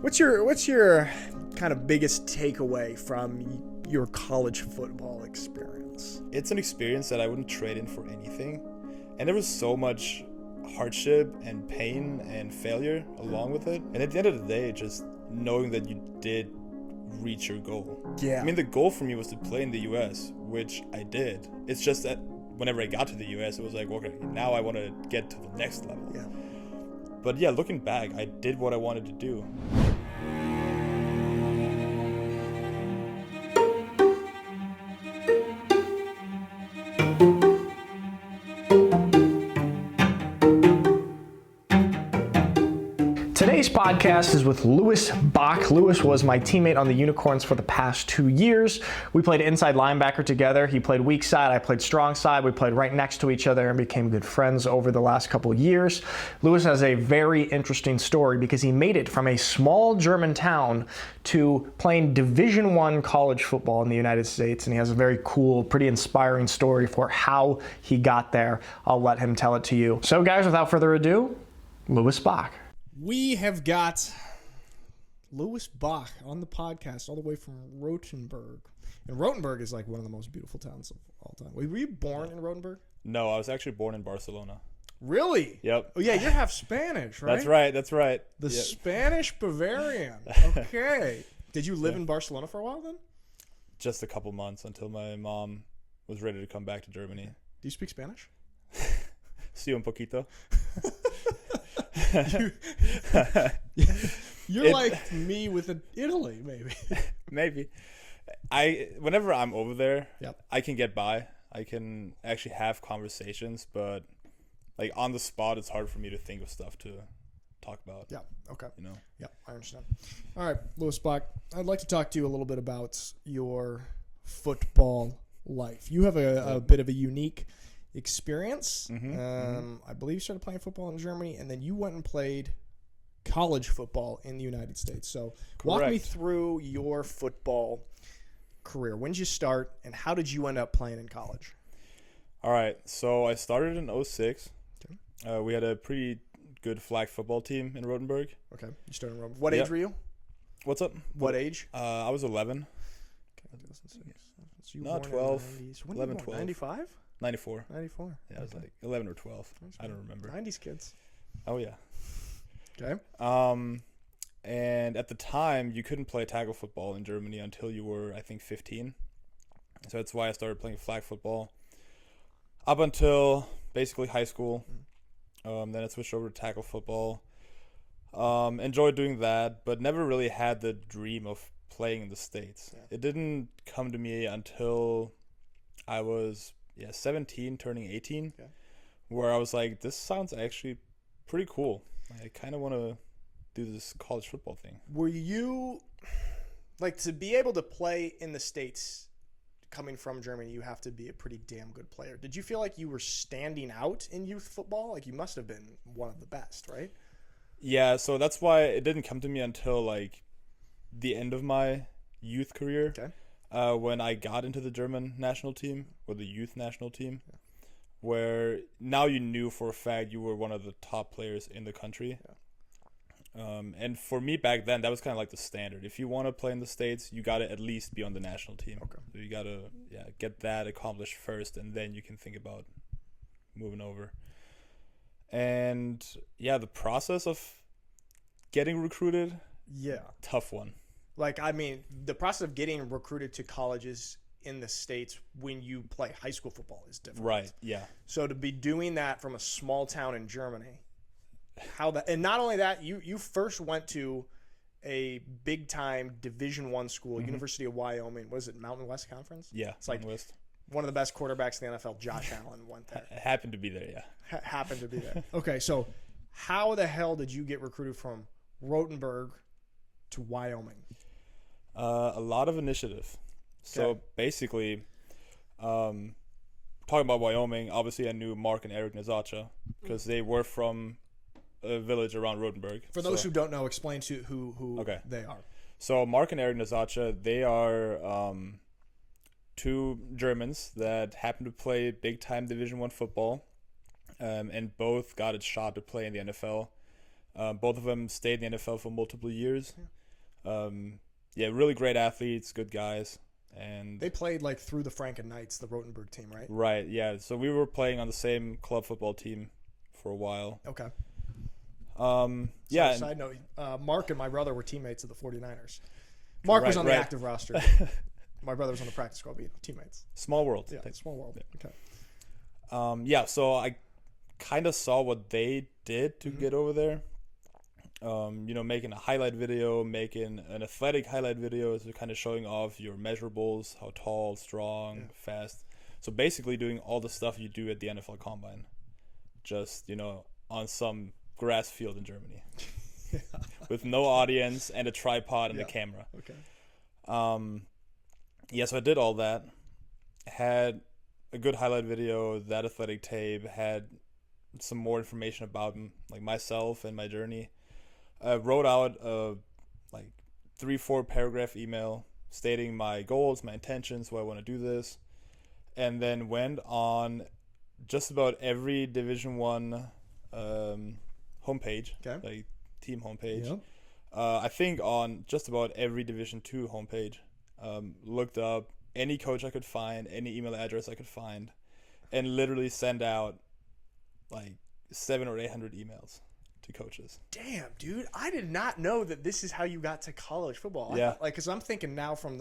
What's your kind of biggest takeaway from your college football experience? It's an experience that I wouldn't trade in for anything. And there was so much hardship and pain and failure along with it. And at the end of the day, just knowing that you did reach your goal. Yeah. I mean, the goal for me was to play in the U.S., which I did. It's just that whenever I got to the U.S., it was like, okay, now I want to get to the next level. Yeah. But yeah, looking back, I did what I wanted to do. Today's podcast is with Lewis Bach. Lewis was my teammate on the Unicorns for the past 2 years. We played inside linebacker together. He played weak side, I played strong side. We played right next to each other and became good friends over the last couple of years. Lewis has a very interesting story because he made it from a small German town to playing Division I college football in the United States, and he has a very cool, pretty inspiring story for how he got there. I'll let him tell it to you. So guys, without further ado, Lewis Bach. We have got Lewis Bach on the podcast all the way from Rothenburg. And Rothenburg is like one of the most beautiful towns of all time. Were you born in Rothenburg? No, I was actually born in Barcelona. Really? Yep. Oh, yeah, you're half Spanish, right? That's right. The Yep. Spanish Bavarian. Okay. Did you live in Barcelona for a while then? Just a couple months until my mom was ready to come back to Germany. Do you speak Spanish? Sí, un poquito. You're like me with Italy, maybe. Maybe. Whenever I'm over there, Yep. I can get by. I can actually have conversations, but like on the spot, it's hard for me to think of stuff to talk about. Yeah, okay. You know? Yeah, I understand. All right, Lewis Bach, I'd like to talk to you a little bit about your football life. You have a bit of a unique experience. I believe you started playing football in Germany, and then you went and played college football in the United States. So walk me through your football career. When did you start, and how did you end up playing in college? All right, so I started in 2006. Okay. We had a pretty good flag football team in Rothenburg. Okay, you started in Rothenburg. What age were you? What's up? What age? I was 11. Okay, 2006. So you No, were born in 12. 90s. When 11, were you born? 12. 95? 94. 94. Yeah, I was like 11 or 12. I don't remember. 90s kids. Oh, yeah. Okay. And at the time, you couldn't play tackle football in Germany until you were, I think, 15. So that's why I started playing flag football up until basically high school. Then I switched over to tackle football. Enjoyed doing that, but never really had the dream of playing in the States. Yeah. It didn't come to me until I was 17, turning 18, where I was like, this sounds actually pretty cool. I kind of want to do this college football thing. Were you, like, to be able to play in the States, coming from Germany, you have to be a pretty damn good player. Did you feel like you were standing out in youth football? Like, you must have been one of the best, right? Yeah, so that's why it didn't come to me until, like, the end of my youth career. Okay. When I got into the German national team, or the youth national team, where now you knew for a fact you were one of the top players in the country. Yeah. And for me back then, that was kind of like the standard. If you want to play in the States, you got to at least be on the national team. Okay. So you got to get that accomplished first, and then you can think about moving over. And the process of getting recruited, tough one. Like, I mean, the process of getting recruited to colleges in the States when you play high school football is different. Right, yeah. So to be doing that from a small town in Germany, and not only that, you first went to a big-time Division I school, University of Wyoming. What is it, Mountain West Conference? Yeah, it's like Mountain West. One of the best quarterbacks in the NFL, Josh Allen, went there. Happened to be there, yeah. Happened to be there. Okay, so how the hell did you get recruited from Rothenburg to Wyoming? A lot of initiative. So basically, talking about Wyoming, obviously I knew Mark and Eric Nazacha because they were from a village around Rothenburg. For those who don't know, explain to who they are. So Mark and Eric Nazacha, they are two Germans that happen to play big-time Division I football, and both got a shot to play in the NFL. Both of them stayed in the NFL for multiple years. Really great athletes, good guys. And they played like through the Franken Knights, the Rothenburg team, right? Right, yeah. So we were playing on the same club football team for a while. Okay. Yeah. Side note, Mark and my brother were teammates of the 49ers. Mark was on the active roster. My brother was on the practice squad, teammates. Small world. Yeah, small world. Yeah. Okay. So I kind of saw what they did to get over there. Making a highlight video, making an athletic highlight video, so kind of showing off your measurables, how tall, strong, fast. So basically doing all the stuff you do at the NFL Combine, just, on some grass field in Germany with no audience and a tripod and a camera. Okay. So I did all that, had a good highlight video, that athletic tape, had some more information about like myself and my journey. Wrote out a 3-4 paragraph email stating my goals, my intentions, why I want to do this, and then went on just about every Division I homepage, like team homepage. Yep. I think on just about every Division II homepage. Looked up any coach I could find, any email address I could find, and literally send out like 700 or 800 emails to coaches. Damn, dude. I did not know that this is how you got to college football. Yeah. Because I'm thinking now from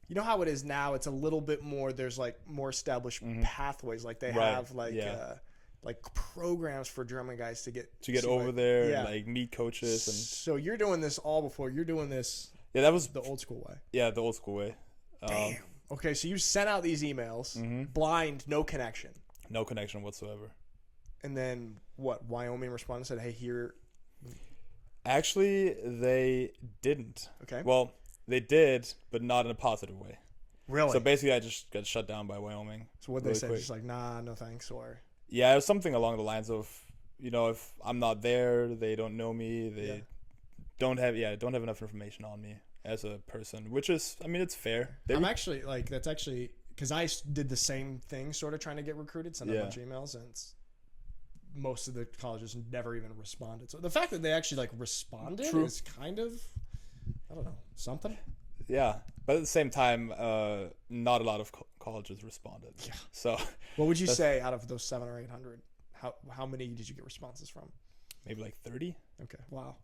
you know how it is now, it's a little bit more, there's like more established pathways. Like they have like programs for German guys to get over there and like meet coaches. And so you're doing this all before. You're doing this. Yeah, that was the old school way. Yeah, the old school way. Damn. Okay, so you sent out these emails, blind, no connection. No connection whatsoever. And then what? Wyoming responded and said, "Hey, here." Actually, they didn't. Okay. Well, they did, but not in a positive way. Really? So basically, I just got shut down by Wyoming. So what they said, just like, nah, no thanks, or. Yeah, it was something along the lines of, if I'm not there, they don't know me, they don't have enough information on me as a person, which is, it's fair. That's actually, because I did the same thing, sort of trying to get recruited, sent a bunch of emails, and most of the colleges never even responded. So the fact that they actually responded is kind of, I don't know, something. Yeah, but at the same time, not a lot of colleges responded. Yeah. So what would you say out of those 700 or 800? How many did you get responses from? Maybe like 30. Okay. Wow.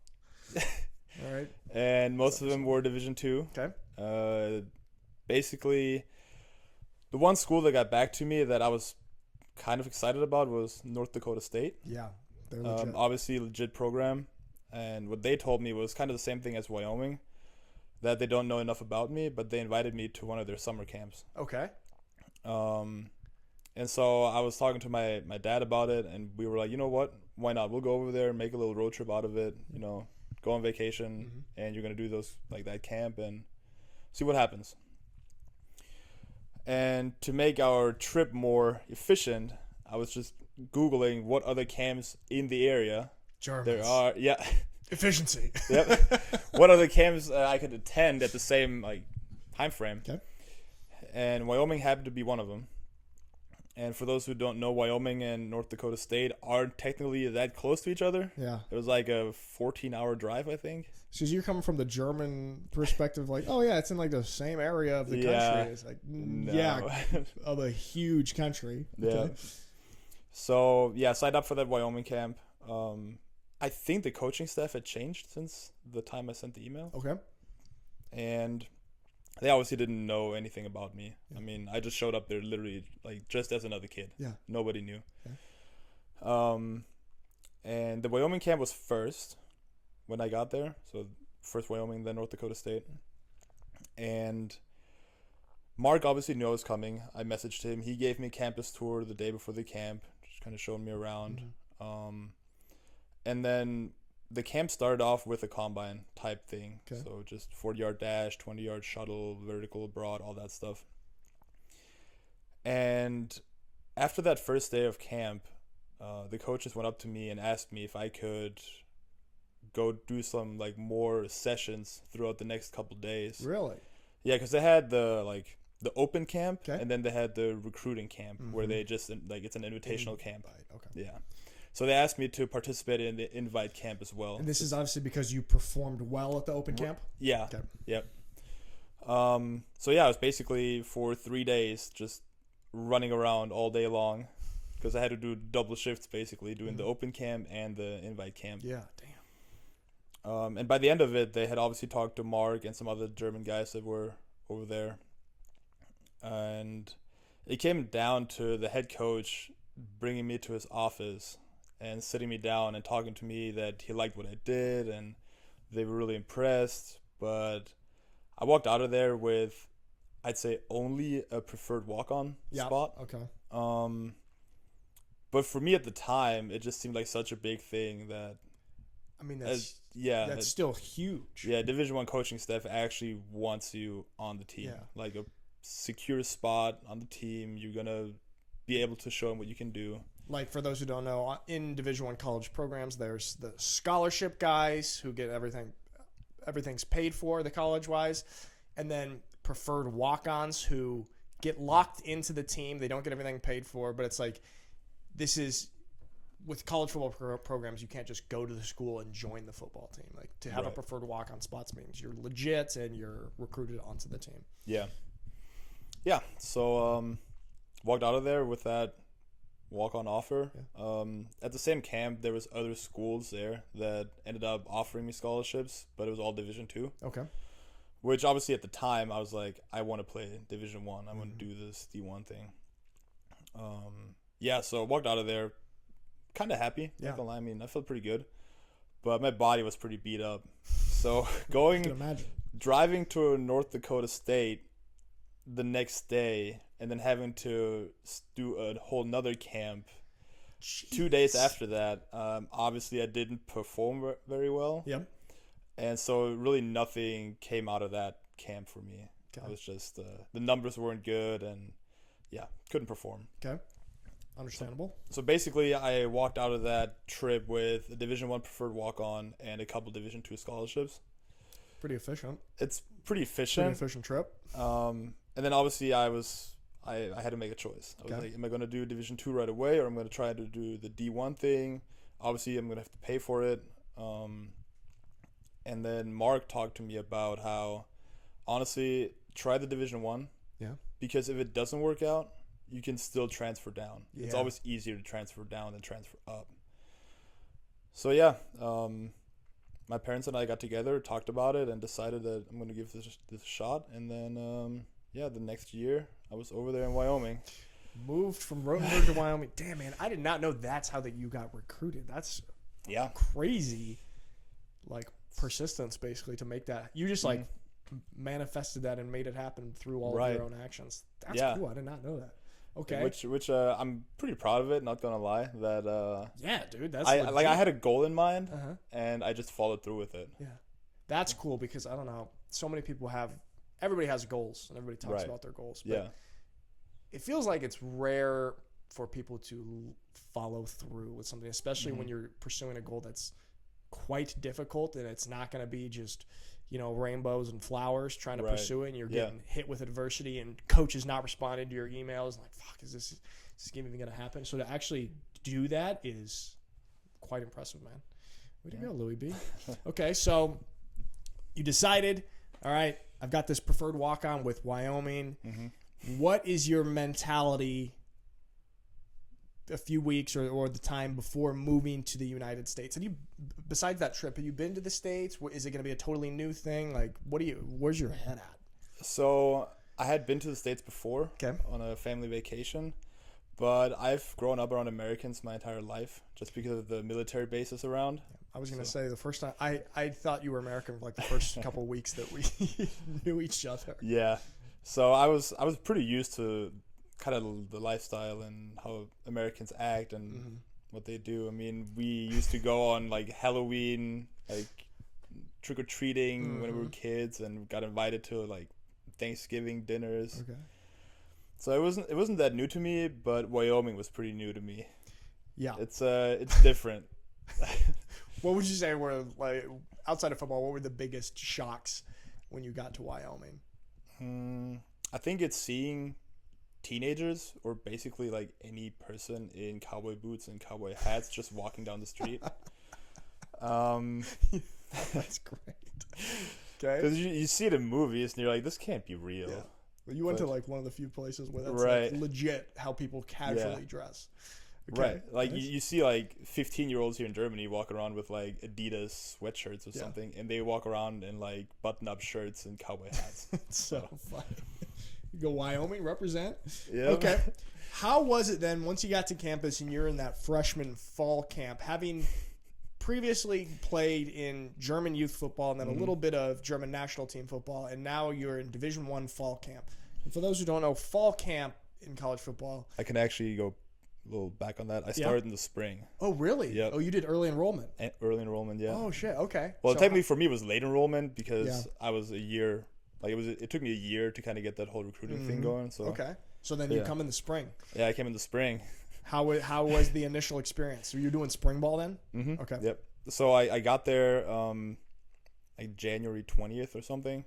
All right. And most of them were Division II. Okay. Basically, the one school that got back to me that I was kind of excited about was North Dakota State. Yeah. They're legit. Obviously, legit program. And what they told me was kind of the same thing as Wyoming, that they don't know enough about me, but they invited me to one of their summer camps. Okay. And so I was talking to my dad about it, and we were like, you know what? Why not? We'll go over there and make a little road trip out of it, go on vacation, and you're going to do that camp and see what happens. And to make our trip more efficient, I was just Googling what other camps in the area there are. Yeah. Efficiency. Yep. What other camps I could attend at the same time frame. Okay. And Wyoming happened to be one of them. And for those who don't know, Wyoming and North Dakota State aren't technically that close to each other. Yeah. It was like a 14-hour drive, I think. So you're coming from the German perspective, it's in the same area of the country. It's of a huge country. Okay. Yeah. So, signed up for that Wyoming camp. I think the coaching staff had changed since the time I sent the email. Okay. And they obviously didn't know anything about me. Yeah. I just showed up there literally just as another kid. Yeah. Nobody knew. Yeah. And the Wyoming camp was first when I got there. So first Wyoming, then North Dakota State. And Mark obviously knew I was coming. I messaged him. He gave me a campus tour the day before the camp, just kind of showing me around. And then the camp started off with a combine type thing. Okay. So just 40-yard dash, 20-yard shuttle, vertical, broad, all that stuff. And after that first day of camp, the coaches went up to me and asked me if I could go do some more sessions throughout the next couple days. Really? Yeah, because they had the open camp, and then they had the recruiting camp where they just it's an invitational camp. Okay. Yeah. So they asked me to participate in the invite camp as well. And this is obviously because you performed well at the open camp? Yeah. Okay. Yep. So yeah, it was basically for 3 days just running around all day long because I had to do double shifts basically, doing the open camp and the invite camp. Yeah, damn. And by the end of it, they had obviously talked to Mark and some other German guys that were over there. And it came down to the head coach bringing me to his office and sitting me down and talking to me that he liked what I did and they were really impressed. But I walked out of there with, I'd say, only a preferred walk-on spot. Okay. But for me at the time, it just seemed like such a big thing that, I mean, that's still huge. Yeah, Division I coaching staff actually wants you on the team. Yeah. Like a secure spot on the team. You're going to be able to show them what you can do. Like, for those who don't know, in Division I college programs, there's the scholarship guys who get everything's paid for, the college-wise, and then preferred walk-ons who get locked into the team. They don't get everything paid for, but it's like, this is, with college football programs, you can't just go to the school and join the football team. Like, to have a preferred walk-on spots means you're legit and you're recruited onto the team. Yeah. Yeah, so walked out of there with that walk-on offer. Yeah. At the same camp, there was other schools there that ended up offering me scholarships, but it was all Division II. Okay. Which obviously at the time I was like, I want to play Division I. I want to do this D1 thing. Yeah, so I walked out of there kind of happy. Yeah. Not gonna lie, I mean, I felt pretty good, but my body was pretty beat up. So driving to North Dakota State the next day and then having to do a whole nother camp 2 days after that. Obviously, I didn't perform very well. Yep. And so really nothing came out of that camp for me. Okay. I was just, the numbers weren't good and yeah, couldn't perform. Okay. Understandable. So basically, I walked out of that trip with a Division I preferred walk-on and a couple Division II scholarships. Pretty efficient. It's pretty efficient. Pretty efficient trip. And then obviously I had to make a choice. I was like, am I going to do Division II right away, or I'm going to try to do the D1 thing? Obviously, I'm going to have to pay for it. And then Mark talked to me about how, honestly, try the Division I. Yeah. Because if it doesn't work out, you can still transfer down. Yeah. It's always easier to transfer down than transfer up. So yeah, my parents and I got together, talked about it, and decided that I'm going to give this a shot. And then, the next year I was over there in Wyoming. Moved from Rothenburg to Wyoming. Damn, man, I did not know that's how that you got recruited. That's crazy. Like, persistence, basically, to make that. You just manifested that and made it happen through all of your own actions. That's cool. I did not know that. Okay. Which I'm pretty proud of it, not gonna lie. That yeah, dude, that's I had a goal in mind, and I just followed through with it. Yeah, that's cool because I don't know. So many people everybody has goals and everybody talks about their goals. But it feels like it's rare for people to follow through with something, especially when you're pursuing a goal that's quite difficult and it's not going to be just, rainbows and flowers trying to pursue it, and you're getting hit with adversity and coaches not responding to your emails. Like, fuck, is this even going to happen? So to actually do that is quite impressive, man. Way to go, Louis B. Okay, so you decided, all right, I've got this preferred walk-on with Wyoming. What is your mentality a few weeks or the time before moving to the United States? And besides that trip, have you been to the States? Is it going to be a totally new thing? Like, where's your head at? So I had been to the States before on a family vacation, but I've grown up around Americans my entire life just because of the military bases around. I was going to say the first time I thought you were American for like the first couple of weeks that we knew each other. Yeah. So I was pretty used to kind of the lifestyle and how Americans act and what they do. I mean, we used to go on like Halloween, like trick-or-treating when we were kids, and got invited to like Thanksgiving dinners. Okay. So it wasn't that new to me, but Wyoming was pretty new to me. Yeah. It's different. What would you say were, like, outside of football, what were the biggest shocks when you got to Wyoming? I think it's seeing teenagers or basically like any person in cowboy boots and cowboy hats just walking down the street. That's great. Okay. Because you see it in movies and you're like, this can't be real. Yeah. Well, you went to like one of the few places where that's Right. like legit how people casually dress. Okay. Right. Like Nice. you see like 15-year-olds here in Germany walk around with like Adidas sweatshirts or something, and they walk around in like button-up shirts and cowboy hats. It's so funny. You go Wyoming, represent. Yeah. Okay. How was it then once you got to campus and you're in that freshman fall camp, having previously played in German youth football and then a little bit of German national team football, and now you're in Division I fall camp? And for those who don't know, fall camp in college football. I can actually go a little back on that. I started in the spring. Oh, really? Yep. Oh, you did early enrollment. Early enrollment, yeah. Oh, shit. Okay. Well, So technically for me it was late enrollment because I was a year. Like it took me a year to kind of get that whole recruiting thing going. So okay. So then you come in the spring. yeah, I came in the spring. How was the initial experience? So you're doing spring ball then? Mm-hmm. Okay. Yep. So I got there like January 20th or something,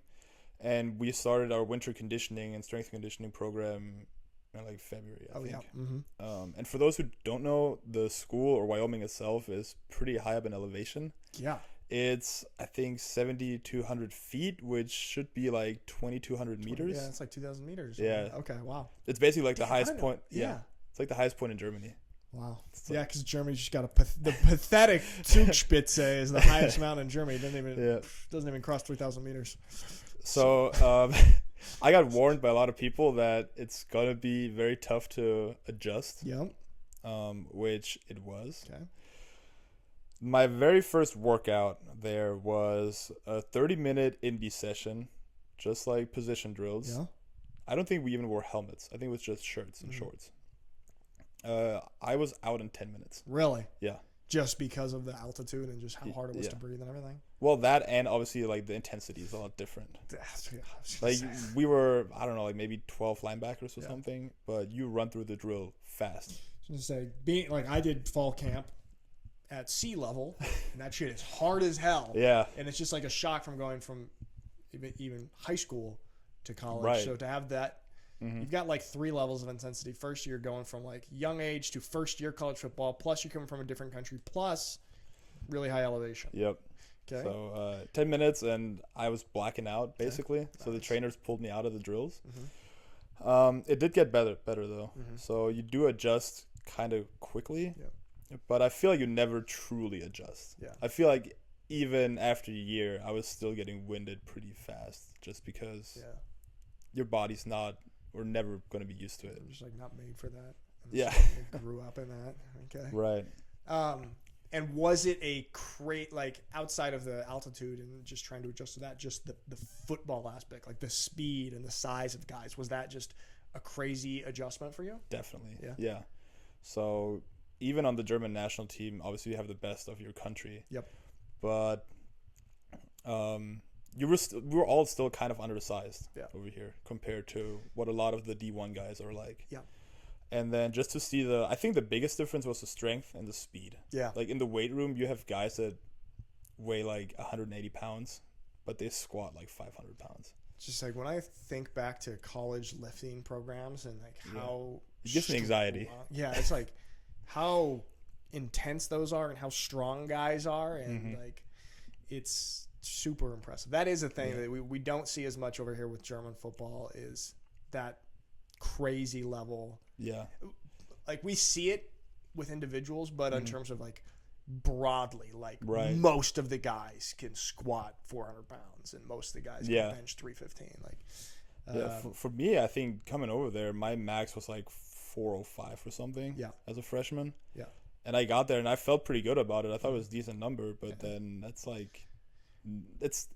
and we started our winter conditioning and strength conditioning program in like February, I think. Yeah. Mm-hmm. And for those who don't know, the school or Wyoming itself is pretty high up in elevation. Yeah. It's, I think, 7,200 feet, which should be like 2,200 meters. Yeah, it's like 2,000 meters. Yeah. Okay, wow. It's basically like the I highest didn't know. point. Yeah. It's like the highest point in Germany. Wow. It's Yeah, like- because Germany's just got the pathetic Zugspitze is the highest mountain in Germany. It doesn't even cross 3,000 meters. So I got warned by a lot of people that it's going to be very tough to adjust, Yeah. which it was. Okay. My very first workout there was a 30-minute indie session, just like position drills. Yeah. I don't think we even wore helmets. I think it was just shirts and shorts. I was out in 10 minutes. Really? Yeah. Just because of the altitude and just how hard it was Yeah. to breathe and everything? Well, that and obviously like the intensity is a lot different. Like we were, I don't know, like maybe 12 linebackers or something, but you run through the drill fast. Just say, being like I did fall camp at sea level, and that shit is hard as hell. Yeah. And it's just like a shock from going from even high school to college. Right. So to have that, you've got like 3 levels of intensity. First, you're going from like young age to first year college football, plus you're coming from a different country, plus really high elevation. Yep. Okay. So 10 minutes and I was blacking out basically. So the trainers pulled me out of the drills. It did get better though. So you do adjust kind of quickly. Yep. But I feel like you never truly adjust. Yeah. I feel like even after a year, I was still getting winded pretty fast just because your body's not or never going to be used to it. I'm just like not made for that. Yeah. I grew up in that. Okay. Right. And was it a like outside of the altitude and just trying to adjust to that, just the football aspect, like the speed and the size of guys, was that just a crazy adjustment for you? Definitely. Yeah. Yeah. So even on the German national team, obviously you have the best of your country. Yep. But we were all still kind of undersized over here compared to what a lot of the D1 guys are like. Yeah. And then just to see I think the biggest difference was the strength and the speed. Yeah. Like in the weight room, you have guys that weigh like 180 pounds, but they squat like 500 pounds. Just like when I think back to college lifting programs and like how It gives me anxiety. Yeah, it's like how intense those are and how strong guys are, and like it's super impressive. That is a thing that we don't see as much over here with German football, is that crazy level. Yeah. Like we see it with individuals, but in terms of like broadly, like Right. most of the guys can squat 400 pounds and most of the guys can bench 315. Like for me, I think coming over there, my max was like 405 or something. Yeah. As a freshman. Yeah. And I got there and I felt pretty good about it. I thought it was a decent number, but then that's like, it's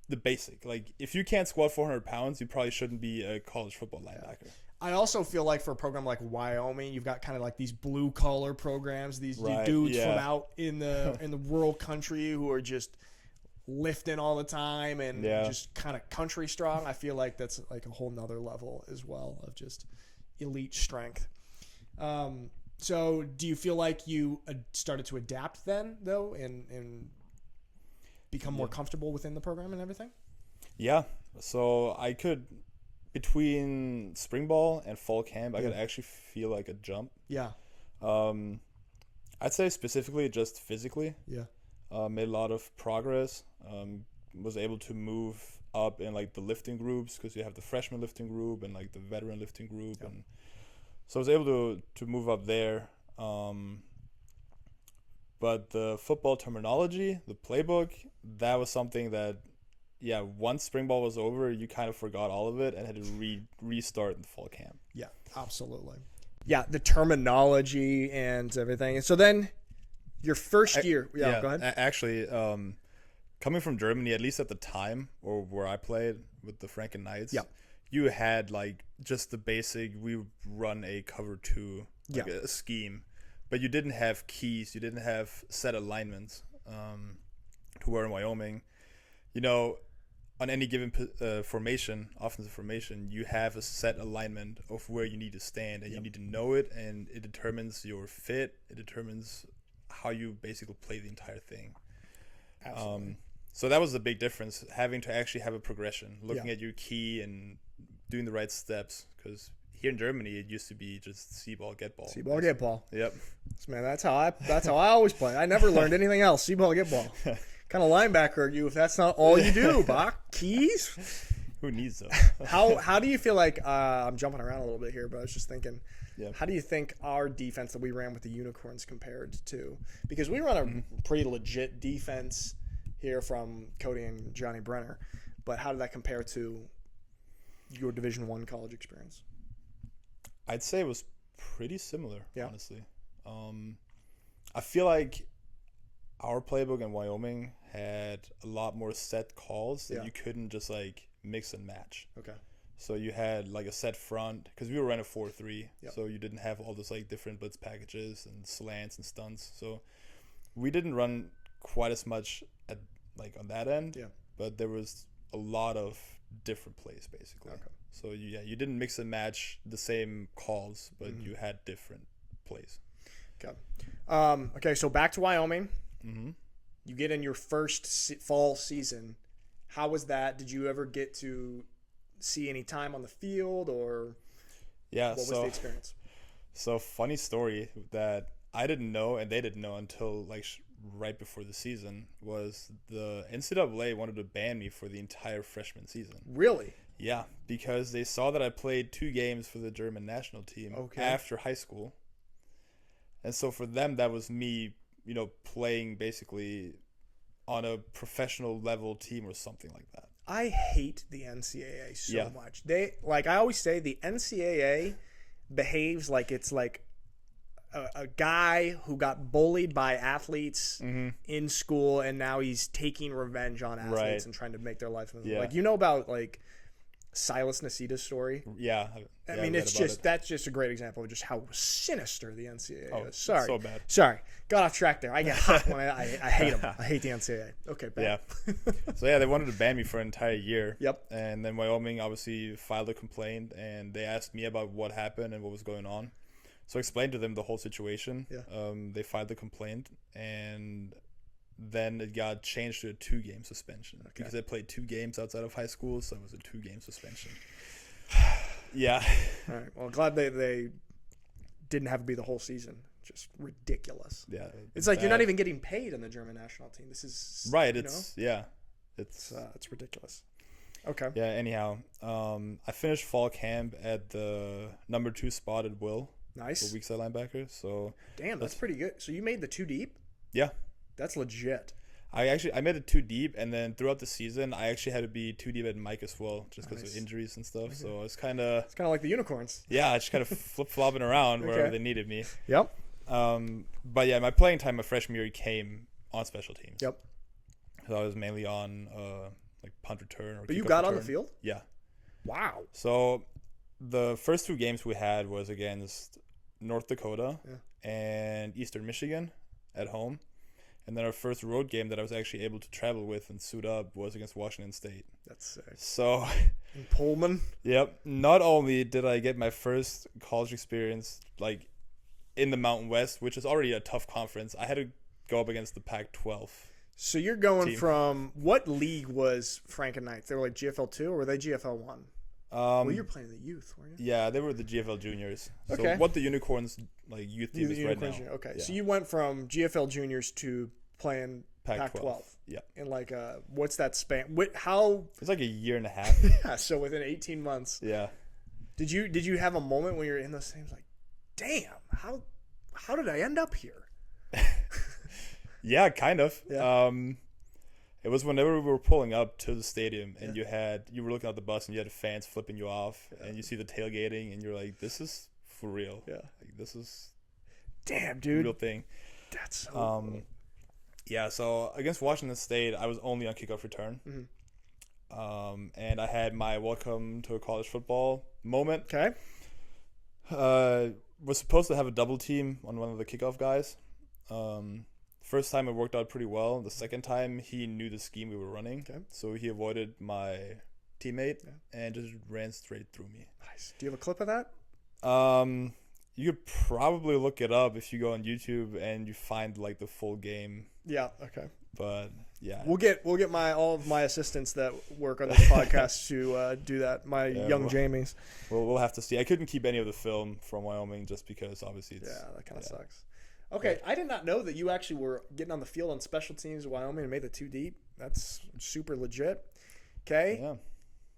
the basic. Like if you can't squat 400 pounds, you probably shouldn't be a college football linebacker. I also feel like for a program like Wyoming, you've got kind of like these blue collar programs, these dudes from out in the rural country who are just lifting all the time and just kind of country strong. I feel like that's like a whole nother level as well of just elite strength. So do you feel like you started to adapt then though and become more comfortable within the program and everything? Yeah. So I could between spring ball and fall camp, I could actually feel like a jump. Yeah. I'd say specifically just physically. Yeah. Made a lot of progress. Was able to move up in like the lifting groups, because you have the freshman lifting group and like the veteran lifting group, and so I was able to move up there. But the football terminology, the playbook, that was something that, once spring ball was over, you kind of forgot all of it and had to restart in the fall camp. Yeah, absolutely. Yeah, the terminology and everything. And so then your first year. Go ahead. Actually, coming from Germany, at least at the time, or where I played with the Franken Knights, you had like just the basic, we run a cover 2, like a scheme. But you didn't have keys. You didn't have set alignments. To where in Wyoming, on any given formation, offensive formation, you have a set alignment of where you need to stand, and you need to know it, and it determines your fit. It determines how you basically play the entire thing. Absolutely. So that was the big difference, having to actually have a progression, looking at your key and doing the right steps, because here in Germany, it used to be just see ball, get ball. See ball, get ball. Yep. Man, that's how I always play. I never learned anything else. See ball, get ball. Kind of linebacker are you if that's not all you do, Bach? Keys? Who needs those? How do you feel like I'm jumping around a little bit here, but I was just thinking, how do you think our defense that we ran with the Unicorns compared to? Because we run a pretty legit defense here from Cody and Johnny Brenner, but how did that compare to your Division I college experience? I'd say it was pretty similar, honestly. I feel like our playbook in Wyoming had a lot more set calls that you couldn't just like mix and match. Okay. So you had like a set front, because we were running 4-3, so you didn't have all those like different blitz packages and slants and stunts. So we didn't run quite as much at like on that end. Yeah. But there was a lot of different plays basically. Okay. So you didn't mix and match the same calls, but you had different plays. Okay. Okay. So back to Wyoming. Mm-hmm. You get in your first fall season. How was that? Did you ever get to see any time on the field, or what was the experience? So funny story that I didn't know and they didn't know until like right before the season was the NCAA wanted to ban me for the entire freshman season. Really? Yeah, because they saw that I played 2 games for the German national team after high school. And so for them, that was me, playing basically on a professional level team or something like that. I hate the NCAA so much. They, like I always say, the NCAA behaves like it's like a guy who got bullied by athletes in school, and now he's taking revenge on athletes and trying to make their life miserable. Like, about like Silas Nasita's story. Yeah. I mean, that's just a great example of just how sinister the NCAA is. Sorry. So bad. Sorry. Got off track there. I get hot when I hate them. I hate the NCAA. Okay, bad. Yeah. So, they wanted to ban me for an entire year. Yep. And then Wyoming obviously filed a complaint, and they asked me about what happened and what was going on. So I explained to them the whole situation. Yeah. They filed the complaint, and then it got changed to a 2-game suspension because I played 2 games outside of high school, so it was a 2-game suspension. Yeah. All right. Well, glad they didn't have to be the whole season. Just ridiculous. Yeah. It's like you're not even getting paid in the German national team. This is right. It's ridiculous. Okay. Yeah. Anyhow, I finished fall camp at the number 2 spot at Will. Nice. For weak side linebacker. So damn, that's pretty good. So you made the 2 deep? Yeah. That's legit. I made it 2 deep, and then throughout the season, I actually had to be 2 deep at Mike as well, just because of injuries and stuff. So it's kind of like the Unicorns. Yeah, just kind of flip flopping around wherever they needed me. Yep. But yeah, my playing time my freshman year came on special teams. Yep. So I was mainly on like punt return or. But you got on the field? Yeah. Wow. So the first 2 games we had was against North Dakota and Eastern Michigan at home. And then our first road game that I was actually able to travel with and suit up was against Washington State. That's sick. So in Pullman? Yep. Not only did I get my first college experience like in the Mountain West, which is already a tough conference, I had to go up against the Pac-12. So you're going from what league was Franken Knights? They were like GFL 2 or were they GFL 1? Well, you're playing in the youth, weren't you? Yeah, they were the GFL juniors. Okay. So what the Unicorns like youth team is right now. Okay, Yeah. so you went from GFL juniors to playing Pac-12. Pac-12. Yeah. In like what's that span? How? It's like a year and a half. Yeah, so within 18 months. Yeah. Did you have a moment when you were in those things like, damn, how did I end up here? Yeah, kind of. Yeah. It was whenever we were pulling up to the stadium and you were looking at the bus and you had fans flipping you off and you see the tailgating and you're like, this is for real. Yeah. Like, this is Damn, a dude. real thing. That's so cool. Yeah, so against Washington State, I was only on kickoff return. And I had my welcome to a college football moment. Okay. Was supposed to have a double team on one of the kickoff guys. First time it worked out pretty well. The second time he knew the scheme we were running. Okay. So he avoided my teammate and just ran straight through me. Nice. Do you have a clip of that? You could probably look it up if you go on YouTube and you find like the full game. Yeah. Okay. But yeah. We'll get all of my assistants that work on this podcast to do that. My young Jamies. We'll have to see. I couldn't keep any of the film from Wyoming just because obviously it's that kind of sucks. Okay, I did not know that you actually were getting on the field on special teams in Wyoming and made the 2 deep. That's super legit. Okay. Yeah.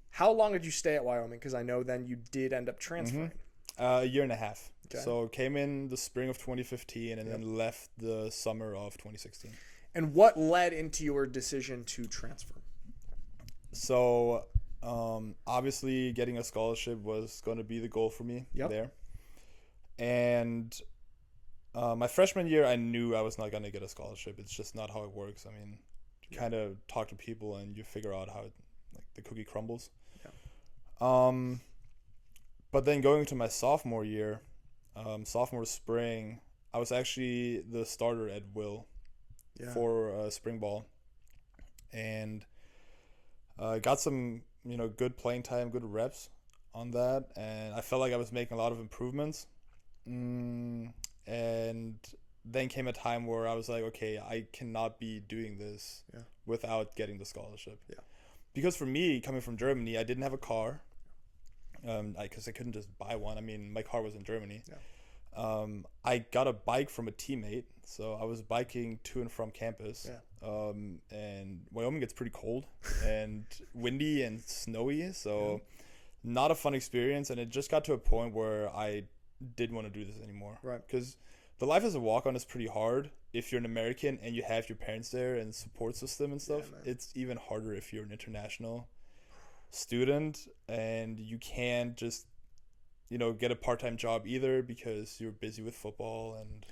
How long did you stay at Wyoming? Because I know then you did end up transferring. A year and a half. Okay. So came in the spring of 2015 and then left the summer of 2016. And what led into your decision to transfer? So obviously getting a scholarship was going to be the goal for me there. And my freshman year, I knew I was not going to get a scholarship. It's just not how it works. I mean, you kind of talk to people and you figure out how the cookie crumbles. Yeah. But then going into my sophomore year, sophomore spring, I was actually the starter at Will for spring ball. And got some, good playing time, good reps on that. And I felt like I was making a lot of improvements. And then came a time where I was like, okay, I cannot be doing this without getting the scholarship. Yeah. Because for me, coming from Germany, I didn't have a car. Because I couldn't just buy one. I mean, my car was in Germany. Yeah. I got a bike from a teammate, so I was biking to and from campus. Yeah. And Wyoming gets pretty cold and windy and snowy, so not a fun experience. And it just got to a point where I didn't want to do this anymore. Right. Because the life as a walk-on is pretty hard if you're an American and you have your parents there and support system and stuff. Yeah, it's even harder if you're an international student and you can't just get a part-time job either because you're busy with football. And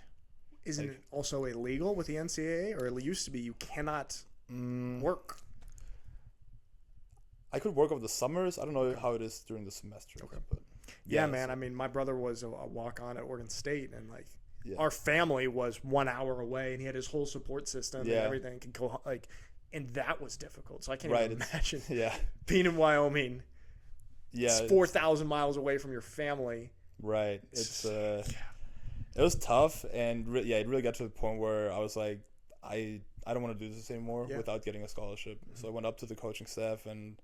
isn't it also illegal with the NCAA, or it used to be you cannot work? I could work over the summers. I don't know how it is during the semester. Okay. But yeah, man. I mean, my brother was a walk-on at Oregon State, and our family was 1 hour away, and he had his whole support system and everything could go and that was difficult. So I can't even imagine being in Wyoming. Yeah, it's 4,000 miles away from your family. Right. It was tough, and it really got to the point where I was like, I don't want to do this anymore without getting a scholarship. So I went up to the coaching staff and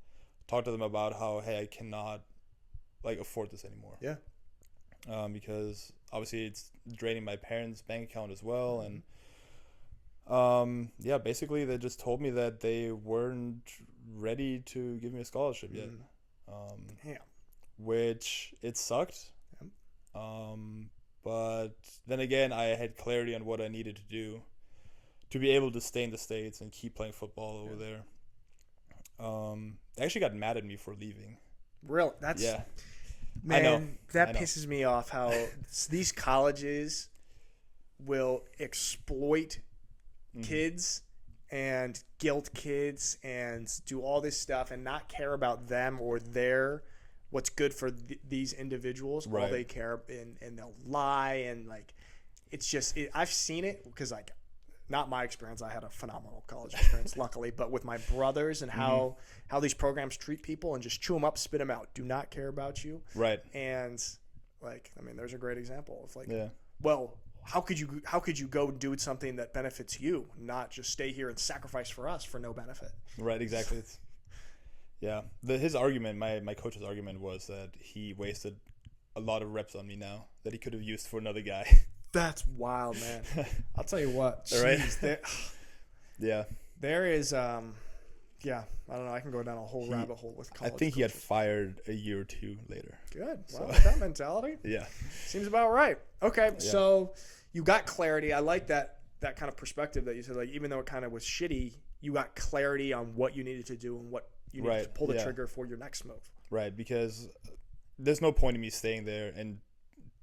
talked to them about how, hey, I cannot afford this anymore. Yeah. Because obviously it's draining my parents' bank account as well, and basically they just told me that they weren't ready to give me a scholarship yet. Which it sucked. But then again, I had clarity on what I needed to do to be able to stay in the States and keep playing football over there. They actually got mad at me for leaving. Really? That's man, I know. That pisses me off how these colleges will exploit kids and guilt kids and do all this stuff and not care about them or what's good for these individuals. Right. All they care and they'll lie and it's just I've seen it because not my experience. I had a phenomenal college experience, luckily, but with my brothers and how these programs treat people and just chew them up, spit them out, do not care about you. Right. And there's a great example of well, how could you go and do something that benefits you, not just stay here and sacrifice for us for no benefit? Right. Exactly. Yeah. His argument, my coach's argument was that he wasted a lot of reps on me now that he could have used for another guy. That's wild, man. I'll tell you what. Right? Jeez, Yeah. there is, yeah, I don't know. I can go down a whole rabbit hole with I college think he had coaches. fired a year or two later. Good. So- Well, with that mentality, Yeah. seems about right. Okay, so you got clarity. I like that kind of perspective that you said. Like, even though it kind of was shitty, you got clarity on what you needed to do and what you needed to pull the trigger for your next move. Right, because there's no point in me staying there and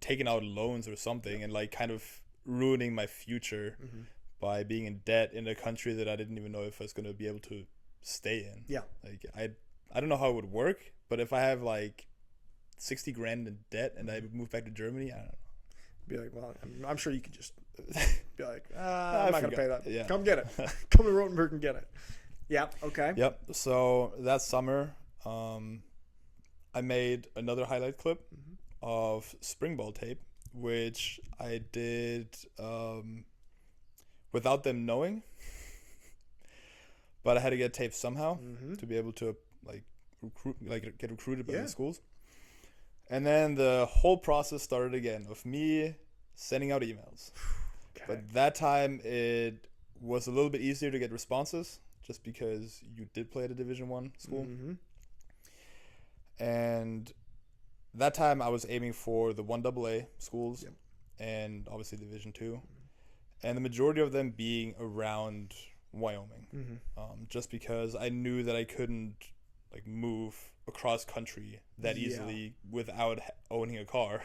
taking out loans or something and like kind of ruining my future by being in debt in a country that I didn't even know if I was going to be able to stay in. Yeah. Like I don't know how it would work, but if I have like 60 grand in debt and I move back to Germany, I don't know. Be like, well, I'm sure you could just be like, I'm not going to pay that. Yeah. Come get it. Come to Rothenburg and get it. Yeah. Okay. Yep. So that summer, I made another highlight clip of spring ball tape, which I did without them knowing. But I had to get taped somehow to be able to get recruited by the schools. And then the whole process started again of me sending out emails. Okay. But that time it was a little bit easier to get responses just because you did play at a Division I school. And that time I was aiming for the 1AA schools and obviously Division II. And the majority of them being around Wyoming. Just because I knew that I couldn't like move across country that easily without owning a car.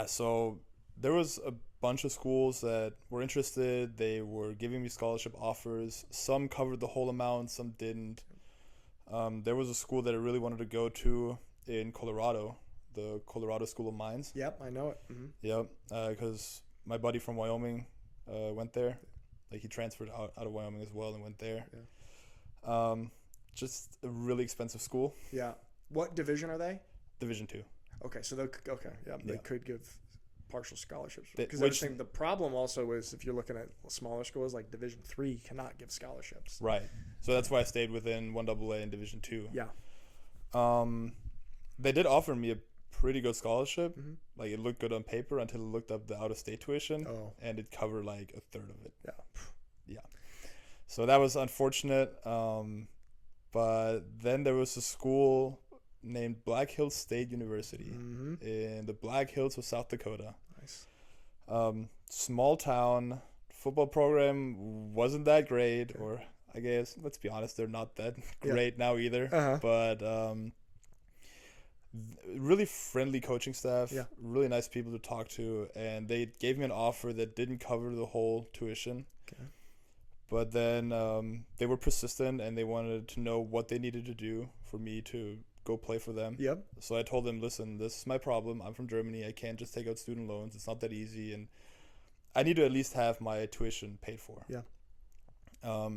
So there was a bunch of schools that were interested. They were giving me scholarship offers. Some covered the whole amount, some didn't. There was a school that I really wanted to go to in Colorado, the Colorado School of Mines. Yep, I know it. Yep, because my buddy from Wyoming went there. Like he transferred out of Wyoming as well and went there. Just a really expensive school. Yeah. What division are they? Division II. Okay, so they could give partial scholarships. They- Because I was thinking the problem also is if you're looking at smaller schools like Division III cannot give scholarships. Right. So that's why I stayed within 1AA and Division II. Yeah. They did offer me a pretty good scholarship. Like it looked good on paper until I looked up the out-of-state tuition, and it covered like a third of it. Yeah. So that was unfortunate. But then there was a school named Black Hills State University in the Black Hills of South Dakota. Nice. Small town. Football program wasn't that great, or I guess, let's be honest, they're not that great now either. But really friendly coaching staff, really nice people to talk to, and they gave me an offer that didn't cover the whole tuition. But then they were persistent, and they wanted to know what they needed to do for me to go play for them. So I told them, listen, this is my problem. I'm from Germany. I can't just take out student loans. It's not that easy, and I need to at least have my tuition paid for.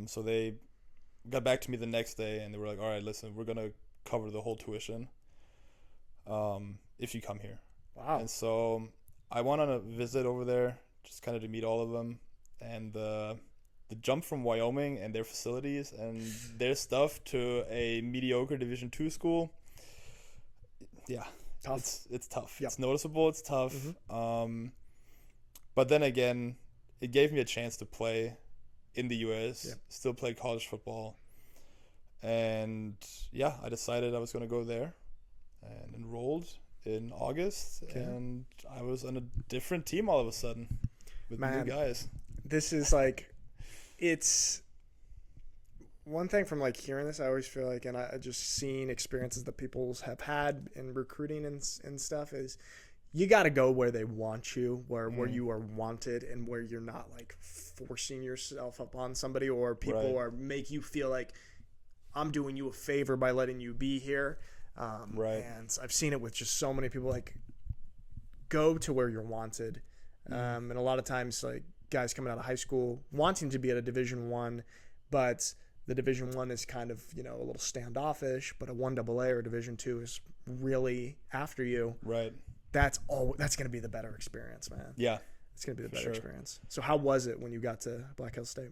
So they got back to me the next day, and they were like, all right, listen, we're going to cover the whole tuition if you come here. Wow. And so I went on a visit over there, just kind of to meet all of them. And the jump from Wyoming and their facilities and their stuff to a mediocre Division II school, tough. It's tough. It's noticeable. It's tough. But then again, it gave me a chance to play in the U.S., still play college football. And I decided I was going to go there and enrolled in August. And I was on a different team all of a sudden with new guys. This is like, it's one thing from like hearing this, I always feel like, and I just seeing experiences that people have had in recruiting and stuff, is you got to go where they want you, where you are wanted, and where you're not like forcing yourself upon somebody, or people are make you feel like I'm doing you a favor by letting you be here. And I've seen it with just so many people, like go to where you're wanted. And a lot of times like guys coming out of high school wanting to be at a Division I, but the Division I is kind of, a little standoffish, but a 1AA or Division II is really after you. Right. That's going to be the better experience, man. Yeah. It's going to be the better experience. So how was it when you got to Black Hills State?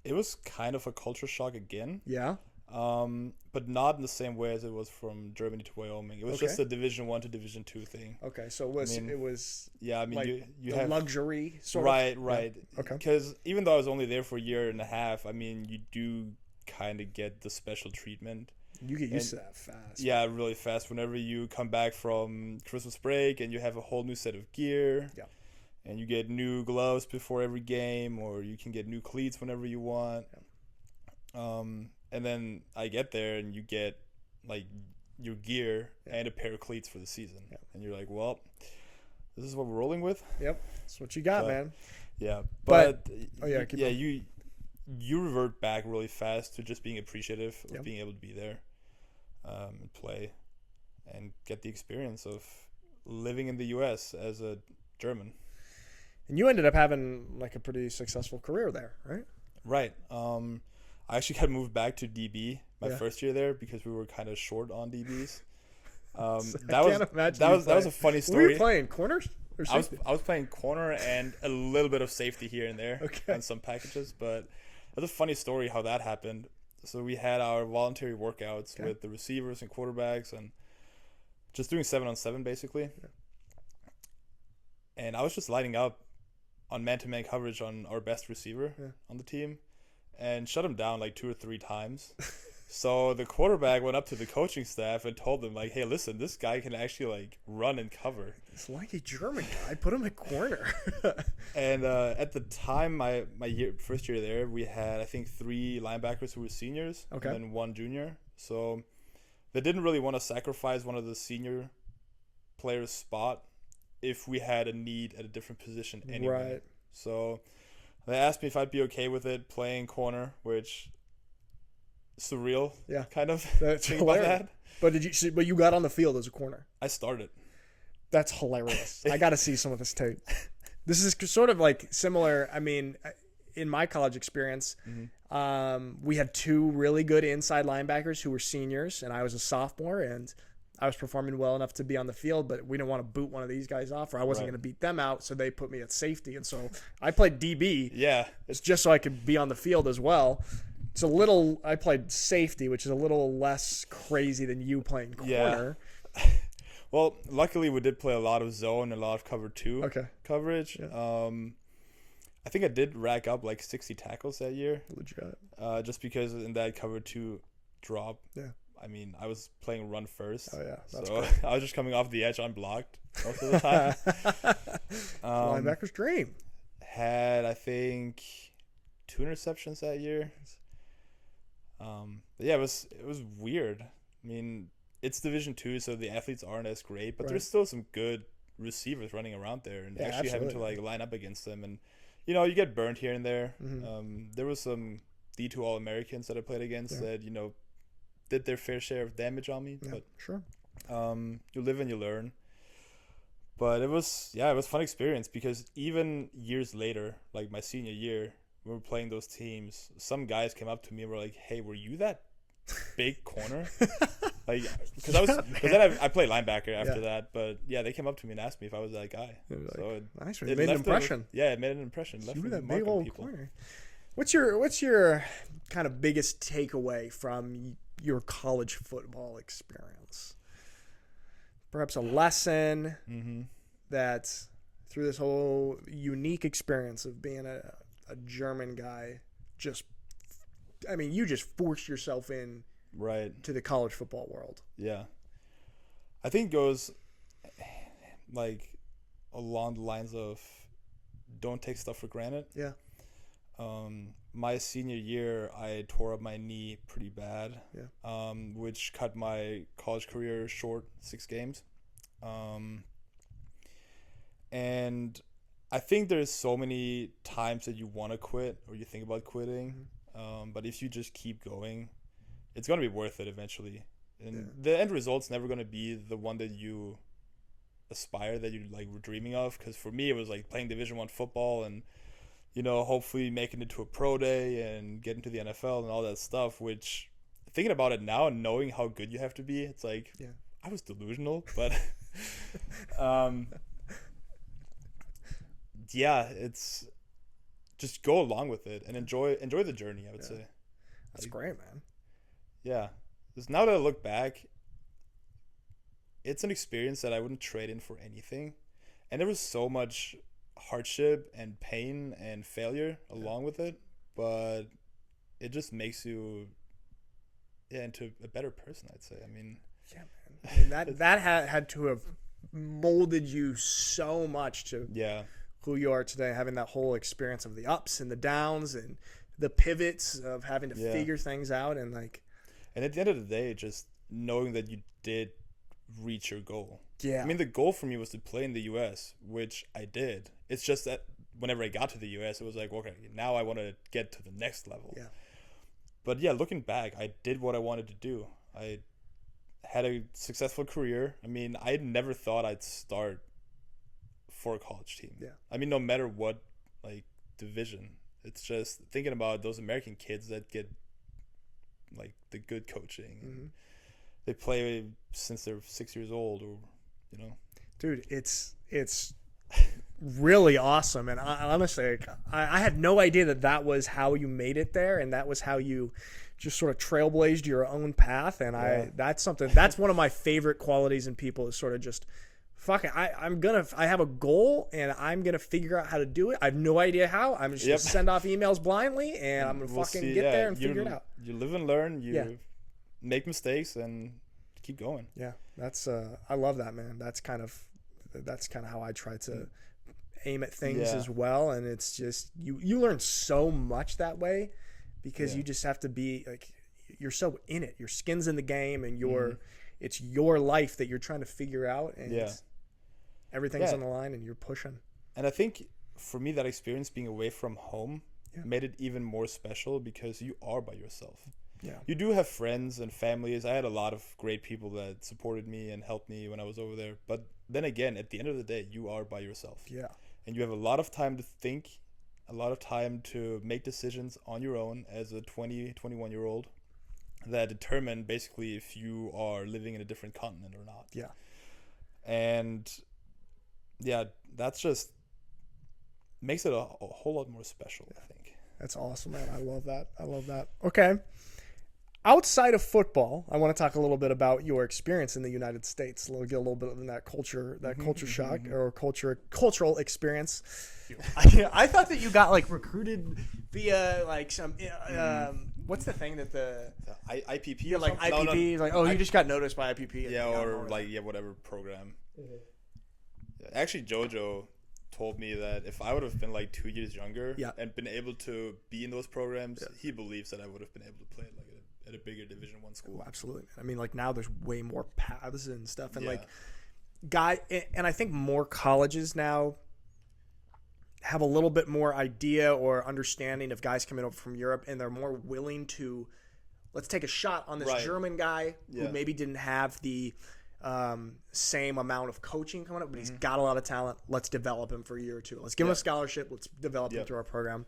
it was kind of a culture shock again. Yeah. But not in the same way as it was from Germany to Wyoming. It was just a Division 1 to Division 2 thing. Okay, so it was yeah, I mean, like you the have luxury sort right, of. right. Yeah. Okay. Because even though I was only there for a year and a half, I mean, you do kind of get the special treatment. You get used to that fast. Yeah, really fast. Whenever you come back from Christmas break and you have a whole new set of gear. Yeah. And you get new gloves before every game, or you can get new cleats whenever you want. Yeah. And then I get there and you get like your gear and a pair of cleats for the season. Yeah. And you're like, well, this is what we're rolling with. Yep. That's what you got, man. Yeah. You revert back really fast to just being appreciative of being able to be there and play and get the experience of living in the U.S. as a German. And you ended up having like a pretty successful career there, right? Right. I actually got moved back to DB my first year there because we were kind of short on DBs. That was a funny story. Were you playing corners? I was playing corner and a little bit of safety here and there on some packages, but it was a funny story how that happened. So we had our voluntary workouts with the receivers and quarterbacks and just doing 7-on-7 basically. Yeah. And I was just lighting up on man-to-man coverage on our best receiver on the team and shut him down like 2 or 3 times. So the quarterback went up to the coaching staff and told them like, hey, listen, this guy can actually like run and cover. It's like a German guy. Put him at corner. And at the time, my first year there, we had, I think, 3 linebackers who were seniors and then 1 junior. So they didn't really want to sacrifice one of the senior players' spot if we had a need at a different position anyway. Right. So they asked me if I'd be okay with it playing corner, which surreal kind of thing about that. But you got on the field as a corner. I started. That's hilarious. I got to see some of this tape. This is sort of like similar. I mean, in my college experience, we had 2 really good inside linebackers who were seniors, and I was a sophomore, and I was performing well enough to be on the field, but we didn't want to boot one of these guys off, or I wasn't going to beat them out, so they put me at safety. And so I played DB. Yeah. It's just so I could be on the field as well. I played safety, which is a little less crazy than you playing corner. Yeah. Well, luckily we did play a lot of zone and a lot of cover 2 coverage. Yeah. I think I did rack up like 60 tackles that year. Legit. Just because in that cover 2 drop. Yeah. I mean, I was playing run first. Oh, yeah. That's so great. I was just coming off the edge unblocked most of the time. Linebacker's dream. Had, I think, 2 interceptions that year. But yeah, it was weird. I mean, it's Division 2, so the athletes aren't as great, but there's still some good receivers running around there and actually having to like line up against them. And, you know, you get burned here and there. There was some D2 All-Americans that I played against that, you know, did their fair share of damage on me. But sure. You live and you learn. But it was a fun experience because even years later, like my senior year, we were playing those teams. Some guys came up to me and were like, "Hey, were you that big corner?" Like, because then I played linebacker after that. But yeah, they came up to me and asked me if I was that guy. So nice, it made an impression. It made an impression. You were that big old corner. What's your kind of biggest takeaway from your college football experience? Perhaps a lesson that through this whole unique experience of being a German guy, you just forced yourself in to the college football world. Yeah. I think it goes like along the lines of don't take stuff for granted. Yeah. My senior year, I tore up my knee pretty bad, which cut my college career short 6 games. And I think there's so many times that you want to quit or you think about quitting, but if you just keep going, it's going to be worth it eventually. And the end result's never going to be the one that you aspire, that you like were dreaming of. Because for me, it was like playing Division I football and, you know, hopefully making it to a pro day and getting to the NFL and all that stuff, which thinking about it now and knowing how good you have to be, it's like, I was delusional, but just go along with it and enjoy the journey, I would say. That's great, man. Yeah. Because now that I look back, it's an experience that I wouldn't trade in for anything. And there was so much hardship and pain and failure along with it, but it just makes you into a better person, I'd say. I mean, yeah, man. I mean, that had to have molded you so much to who you are today, having that whole experience of the ups and the downs and the pivots of having to figure things out and at the end of the day, just knowing that you did reach your goal. Yeah. I mean, the goal for me was to play in the U.S., which I did. It's just that whenever I got to the U.S., it was like, okay, now I want to get to the next level. Yeah. But yeah, looking back, I did what I wanted to do. I had a successful career. I mean, I never thought I'd start for a college team. Yeah. I mean, no matter what, division. It's just thinking about those American kids that get, the good coaching. Mm-hmm. They play since they're 6 years old, or Dude, it's really awesome, and I honestly, I had no idea that was how you made it there, and that was how you just sort of trailblazed your own path. And that's one of my favorite qualities in people is sort of just fuck it. I have a goal and I'm gonna figure out how to do it. I have no idea how. I'm just gonna send off emails blindly, and I'm gonna get there and figure it out. You live and learn. You make mistakes and keep going. Yeah, that's I love that, man. That's kind of how I try to aim at things as well. And it's just you learn so much that way because you just have to be you're so in it. Your skin's in the game, and it's your life that you're trying to figure out, and everything's on the line, and you're pushing. And I think for me, that experience being away from home made it even more special because you are by yourself. Yeah. You do have friends and families. I had a lot of great people that supported me and helped me when I was over there. But then again, at the end of the day, you are by yourself. Yeah. And you have a lot of time to think, a lot of time to make decisions on your own as a 20, 21-year-old that determine basically if you are living in a different continent or not. Yeah. And that's just makes it a whole lot more special, I think. That's awesome, man. I love that. Okay. Outside of football, I want to talk a little bit about your experience in the United States. Get a little bit of that culture shock or cultural experience. I thought that you got recruited via some what's the thing that the IPP? Yeah, IPP. No. You just got noticed by IPP. Whatever program. Mm-hmm. Yeah, actually, JoJo told me that if I would have been 2 years younger and been able to be in those programs, he believes that I would have been able to play at a bigger Division I school. Oh, absolutely. I mean, now there's way more paths and stuff, and and I think more colleges now have a little bit more idea or understanding of guys coming over from Europe, and they're more willing to let's take a shot on this German guy who maybe didn't have the same amount of coaching coming up, but he's got a lot of talent. Let's develop him for a year or two. Let's give him a scholarship. Let's develop him through our program.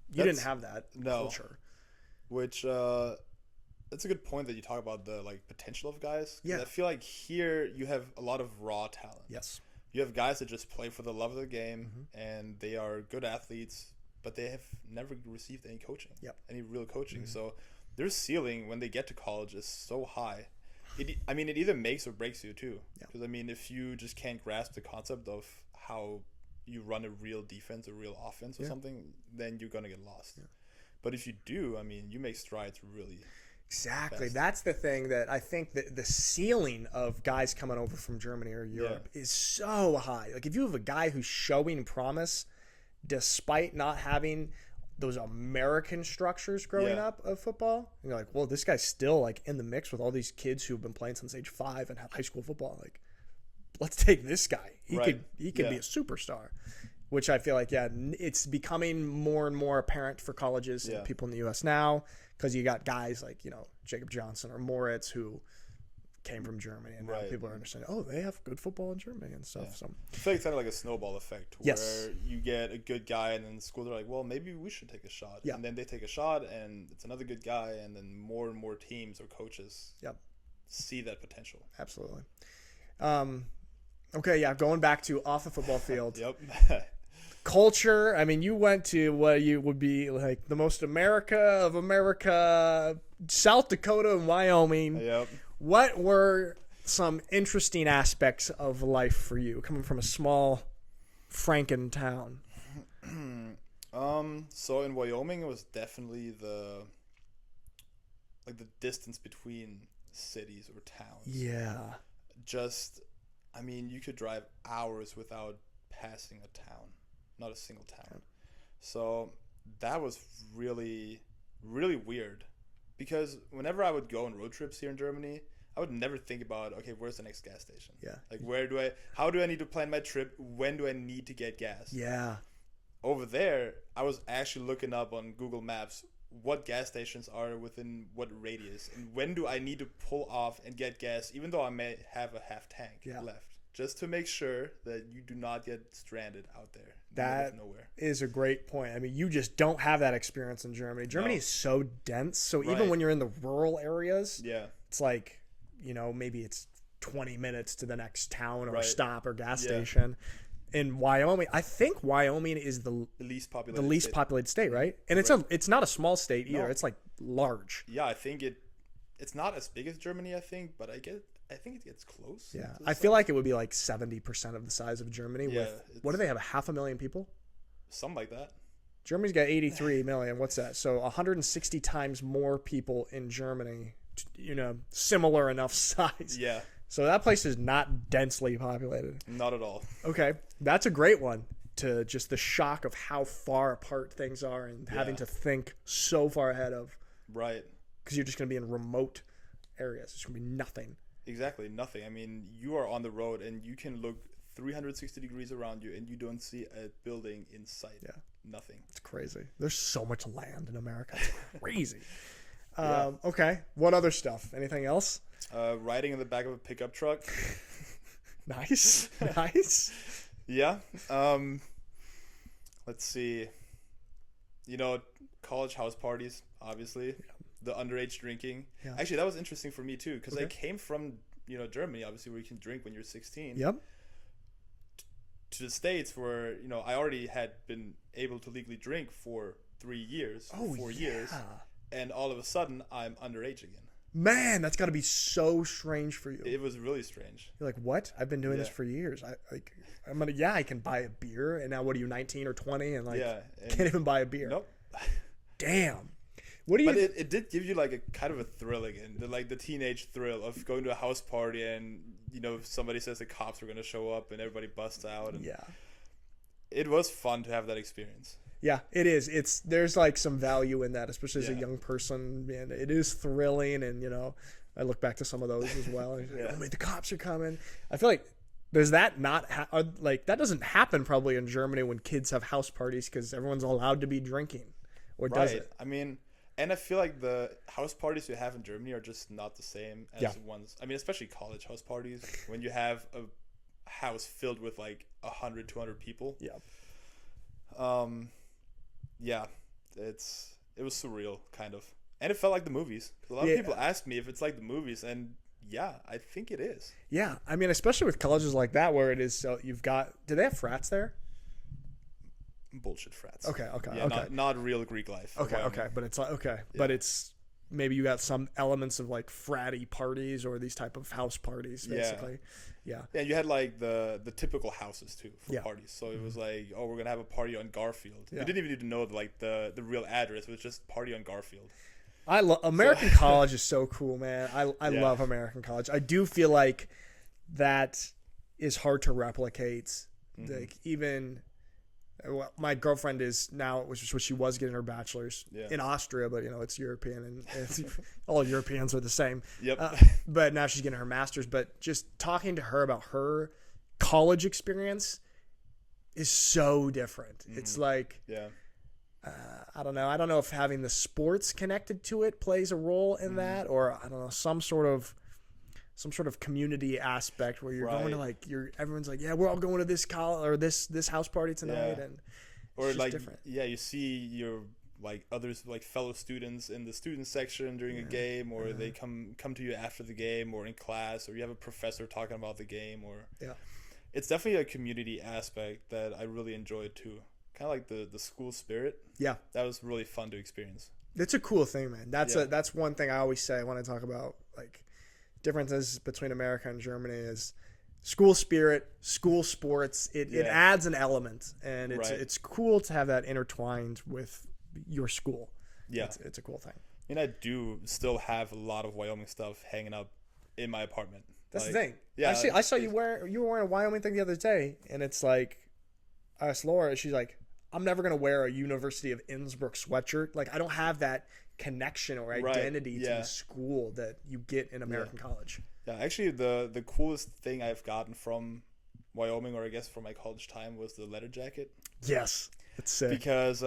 You didn't have that culture. Which that's a good point that you talk about the potential of guys. Yeah. I feel like here you have a lot of raw talent. Yes. You have guys that just play for the love of the game, and they are good athletes, but they have never received any coaching. Yep. Any real coaching. So their ceiling when they get to college is so high. It either makes or breaks you too. Because if you just can't grasp the concept of how you run a real defense, a real offense, or something, then you're gonna get lost. Yeah. But if you do, you make strides really. Exactly. Fast. That's the thing that I think that the ceiling of guys coming over from Germany or Europe is so high. If you have a guy who's showing promise, despite not having those American structures growing up of football, and you're like, well, this guy's still in the mix with all these kids who have been playing since age 5 and have high school football. Let's take this guy. He could be a superstar, which I feel it's becoming more and more apparent for colleges and people in the U.S. now, because you got guys like Jacob Johnson or Moritz who came from Germany, and now people are understanding, they have good football in Germany and stuff. So I feel it's kind of like a snowball effect where you get a good guy, and then schools are like, well, maybe we should take a shot. And then they take a shot, and it's another good guy, and then more and more teams or coaches see that potential. Absolutely. Okay, going back to off the football field. culture. I mean, you went to what you would be like the most America of America, South Dakota and Wyoming. Yep. What were some interesting aspects of life for you coming from a small Franken town? So in Wyoming, it was definitely the distance between cities or towns. Yeah. Just, I mean, you could drive hours without passing a town, not a single town. So that was really, really weird, because whenever I would go on road trips here in Germany, I would never think about, okay, where's the next gas station? Yeah. Like, how do I need to plan my trip? When do I need to get gas? Yeah. Over there, I was actually looking up on Google Maps what gas stations are within what radius, and when do I need to pull off and get gas, even though I may have a half tank left, just to make sure that you do not get stranded out there. That nowhere is a great point. I mean, you just don't have that experience in Germany. Germany is so dense, so even when you're in the rural areas, it's like, you know, maybe it's 20 minutes to the next town or stop or gas station. In Wyoming, I think Wyoming is the least populated state, right? And it's not a small state either. No. It's like large. Yeah, I think it's not as big as Germany, I think, but I think it gets close. Yeah, I feel like it would be like 70% of the size of Germany. Yeah, what do they have? 500,000 people? Something like that. Germany's got 83 million. What's that? So 160 times more people in Germany. You know, similar enough size. Yeah. So that place is not densely populated. Not at all. Okay. That's a great one, to just the shock of how far apart things are and having to think so far ahead of. Right. Because you're just going to be in remote areas. There's going to be nothing. Exactly. Nothing. I mean, you are on the road and you can look 360 degrees around you and you don't see a building in sight. Yeah. Nothing. It's crazy. There's so much land in America. It's crazy. Okay. What other stuff? Anything else? Riding in the back of a pickup truck. Nice. Nice. Yeah. Let's see. You know, college house parties, obviously. Yeah. The underage drinking. Yeah. Actually, that was interesting for me too, because I came from, you know, Germany, obviously, where you can drink when you're 16. Yep. To the States, where, you know, I already had been able to legally drink for 4 years. And all of a sudden, I'm underage again. Man, that's got to be so strange for you. It was really strange. You're like, what? I've been doing this for years. I can buy a beer, and now what are you, 19 or 20, and can't even buy a beer. Nope. Damn. But it did give you like a kind of a thrill again, the teenage thrill of going to a house party, and, you know, somebody says the cops are going to show up and everybody busts out. And it was fun to have that experience. Yeah, it is. There's like some value in that, especially as a young person. Man, it is thrilling, and, you know, I look back to some of those as well. Oh, man, the cops are coming. I feel like does that not that doesn't happen probably in Germany when kids have house parties because everyone's allowed to be drinking, or does it? I mean, and I feel like the house parties you have in Germany are just not the same as ones. I mean, especially college house parties when you have a house filled with like 100, 200 people. Yeah. Yeah, it was surreal, kind of. And it felt like the movies. A lot of people ask me if it's like the movies, and yeah, I think it is. Yeah, I mean, especially with colleges like that where it is, so you've got, do they have frats there? Bullshit frats. Okay. Yeah, not real Greek life. Okay, but it's like, but it's, maybe you got some elements of like fratty parties or these type of house parties, basically. Yeah. Yeah, you had like the typical houses too for parties. So it was like, oh, we're gonna have a party on Garfield. You didn't even need to know like the real address. It was just party on Garfield. I love American college is so cool, man. I love American college. I do feel like that is hard to replicate. Like even. Well, my girlfriend is now, which she was getting her bachelor's in Austria, but, you know, it's European, and all Europeans are the same. Yep. But now she's getting her master's. But just talking to her about her college experience is so different. It's like, I don't know. I don't know if having the sports connected to it plays a role in that, or I don't know, some sort of community aspect where you're going to like everyone's like, yeah, we're all going to this college or this house party tonight, and or like different. Yeah, you see your like others like fellow students in the student section during a game, or they come to you after the game or in class, or you have a professor talking about the game, or it's definitely a community aspect that I really enjoyed too. kind of like the school spirit. Yeah. That was really fun to experience. It's a cool thing, man. That's Yeah. that's one thing I always say when I talk about like differences between America and Germany is school spirit, school sports. It adds an element, and it's cool to have that intertwined with your school. Yeah. It's a cool thing. I mean, I do still have a lot of Wyoming stuff hanging up in my apartment. That's Like, the thing. Yeah. I saw you were wearing a Wyoming thing the other day, and it's like, I asked Laura, she's like, I'm never gonna wear a University of Innsbruck sweatshirt. Like, I don't have that connection or identity to the school that you get in American college. Yeah, actually, the coolest thing I've gotten from Wyoming, or I guess from my college time, was the leather jacket. Yes, it's sick. Because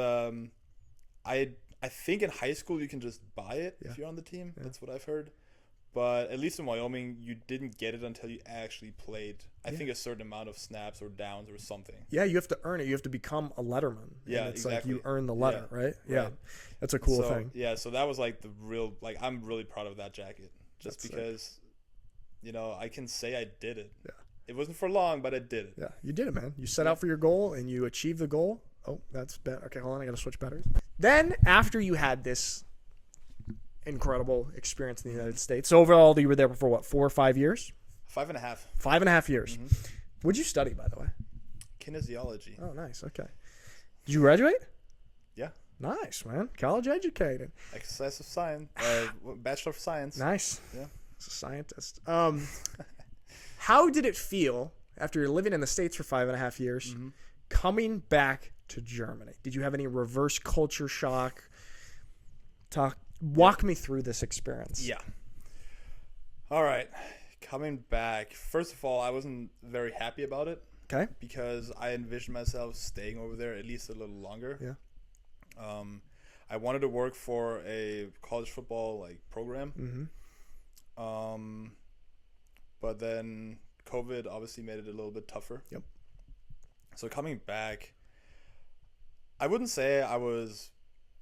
I think in high school you can just buy it if you're on the team. Yeah. That's what I've heard. But at least in Wyoming, you didn't get it until you actually played, I think, a certain amount of snaps or downs or something. Yeah, you have to earn it. You have to become a letterman. Yeah, it's exactly. like you earn the letter, right? Yeah. Right. That's a cool thing. Yeah, so that was like the real, like, I'm really proud of that jacket. Just That's because, you know, I can say I did it. Yeah. It wasn't for long, but I did it. Yeah, you did it, man. You set out for your goal and you achieved the goal. Oh, that's bad. Okay, hold on. I got to switch batteries. Then, after you had this incredible experience in the United States, so overall, you were there for what, 4 or 5 years? 5.5. 5.5 years. Mm-hmm. What'd you study, by the way? Kinesiology. Oh, nice. Okay. Did you graduate? Yeah. Nice, man. College educated. Exercise of Science. Bachelor of Science. Nice. Yeah. As a scientist. How did it feel after you're living in the States for 5.5 years, coming back to Germany? Did you have any reverse culture shock? Walk me through this experience. Yeah. All right. Coming back. First of all, I wasn't very happy about it. Okay. Because I envisioned myself staying over there at least a little longer. Yeah. I wanted to work for a college football program. But then COVID obviously made it a little bit tougher. Yep. So coming back, I wouldn't say I was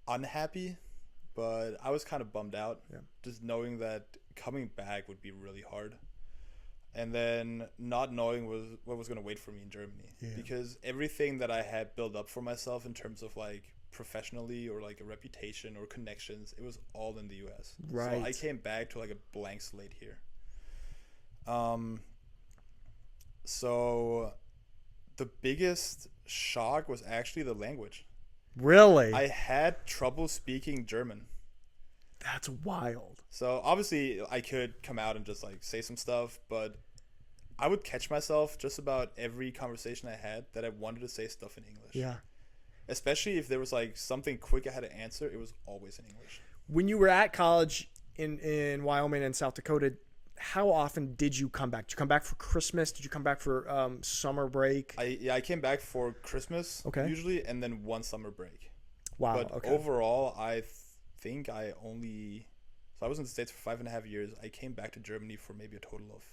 unhappy, but I was kind of bummed out. Yeah. Just knowing that coming back would be really hard. And then not knowing what was going to wait for me in Germany. Yeah. Because everything that I had built up for myself in terms of professionally or a reputation or connections, it was all in the US. Right. So I came back to a blank slate here. So the biggest shock was actually the language. Really? I had trouble speaking German. That's wild. So obviously I could come out and just say some stuff, but I would catch myself just about every conversation I had that I wanted to say stuff in English. Yeah. Especially if there was something quick I had to answer, it was always in English. When you were at college in Wyoming and South Dakota, how often did you come back? Did you come back for Christmas? Did you come back for summer break? I came back for Christmas usually, and then one summer break. Wow. But overall, I think I was in the States for 5.5 years. I came back to Germany for maybe a total of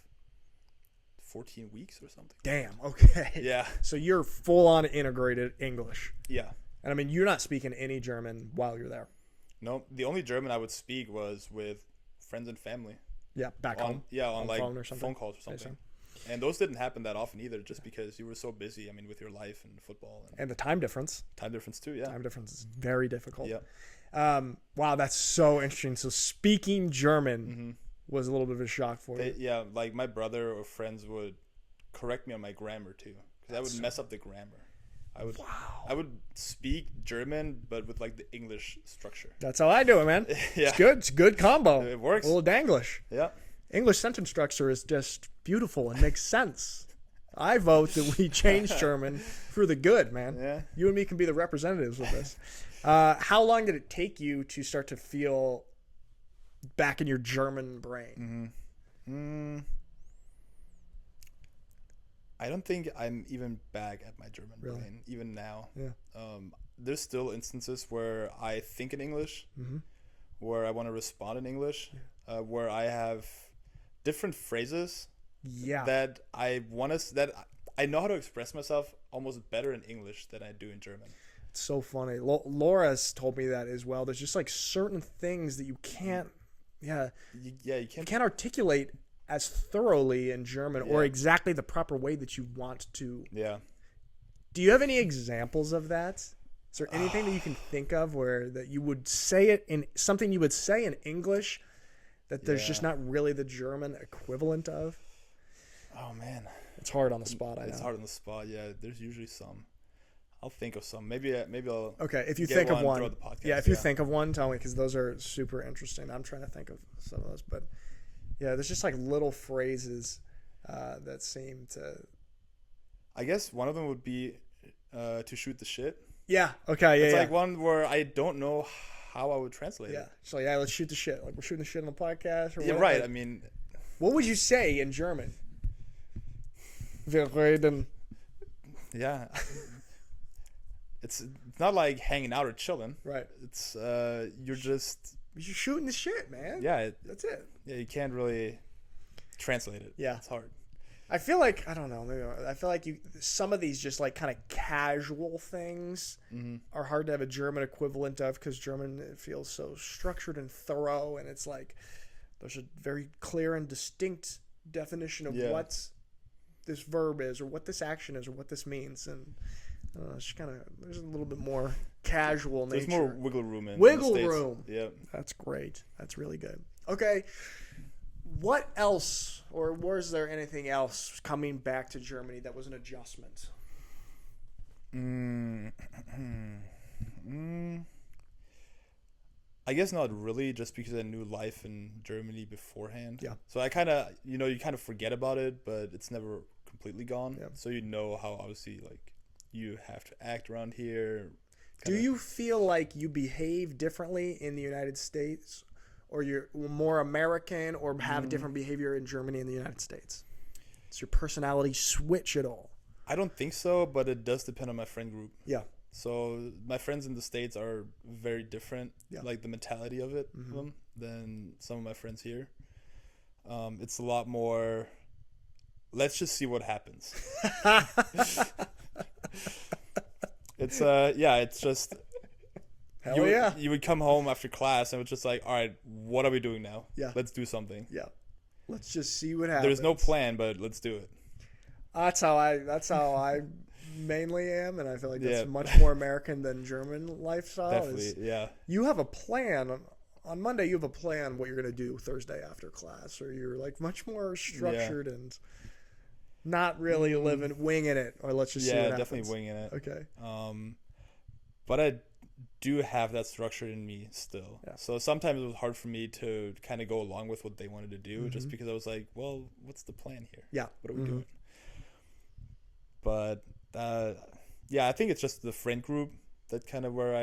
14 weeks or something. Damn. Okay. Yeah. So you're full on integrated English. Yeah. And I mean, you're not speaking any German while you're there. No, the only German I would speak was with friends and family. Yeah, back home. Yeah, on phone or something. phone calls or something. And those didn't happen that often either, just because you were so busy. I mean, with your life and football and the time difference. Time difference too. Yeah. Time difference is very difficult. Yeah. Wow, that's so interesting. So speaking German was a little bit of a shock for you. Yeah, my brother or friends would correct me on my grammar too, because I would mess up the grammar. I would speak German, but with the English structure. That's how I do it, man. Yeah. It's good. It's a good combo. It works. A little Danglish. Yeah. English sentence structure is just beautiful and makes sense. I vote that we change German for the good, man. Yeah. You and me can be the representatives of this. How long did it take you to start to feel back in your German brain? I don't think I'm even back at my German brain, even now. Yeah. There's still instances where I think in English, where I want to respond in English, where I have different phrases that I know how to express myself almost better in English than I do in German. It's so funny. Laura's told me that as well. There's just certain things that you can't, you can't articulate as thoroughly in German or exactly the proper way that you want to Do you have any examples of that? Is there anything that you can think of where that you would say it in something you would say in English that there's just not really the German equivalent of? Oh man, it's hard on the spot. It's hard on the spot. Yeah, there's usually some. I'll think of some. Maybe I'll. Okay, if you think of one, if you yeah. think of one, tell me because those are super interesting. I'm trying to think of some of those, but yeah, there's just like little phrases that seem to. I guess one of them would be to shoot the shit. Yeah. Okay. Yeah. It's like one where I don't know how I would translate it. So yeah, let's shoot the shit. Like we're shooting the shit on the podcast. Or yeah. what? Right. I mean, what would you say in German? Wir reden. Yeah. It's not like hanging out or chilling. Right. It's you're just shooting the shit, man. Yeah. That's it. Yeah, you can't really translate it. Yeah. It's hard. I feel like I don't know. Maybe I feel like some of these just like kind of casual things are hard to have a German equivalent of because German it feels so structured and thorough, and it's like there's a very clear and distinct definition of what this verb is, or what this action is, or what this means, and it's just kind of there's a little bit more casual nature. There's more wiggle room in wiggle the States. room. Yeah, that's great. That's really good. Okay. What else, or was there anything else coming back to Germany that was an adjustment? I guess not really, just because I knew life in Germany beforehand. Yeah. So I kind of, you kind of forget about it, but it's never completely gone. Yeah. So you know how obviously like you have to act around here. Do you feel like you behave differently in the United States? Or you're more American, or have different behavior in Germany and the United States? Does your personality switch at all? I don't think so, but it does depend on my friend group. Yeah. So my friends in the States are very different, yeah. like the mentality of it, than some of my friends here. It's a lot more, let's just see what happens. It's it's just... You would come home after class and it was just like, all right, what are we doing now? Yeah. Let's do something. Yeah. Let's just see what happens. There's no plan, but let's do it. That's how I mainly am, and I feel like that's much more American than German lifestyle. Definitely, yeah. You have a plan. On Monday, you have a plan what you're going to do Thursday after class, or you're like much more structured and not really winging it, or let's just see what happens. Definitely winging it. Okay. But I do have that structure in me still. Yeah. So sometimes it was hard for me to kind of go along with what they wanted to do just because I was like, well, what's the plan here? Yeah. What are we doing? But I think it's just the friend group that kind of where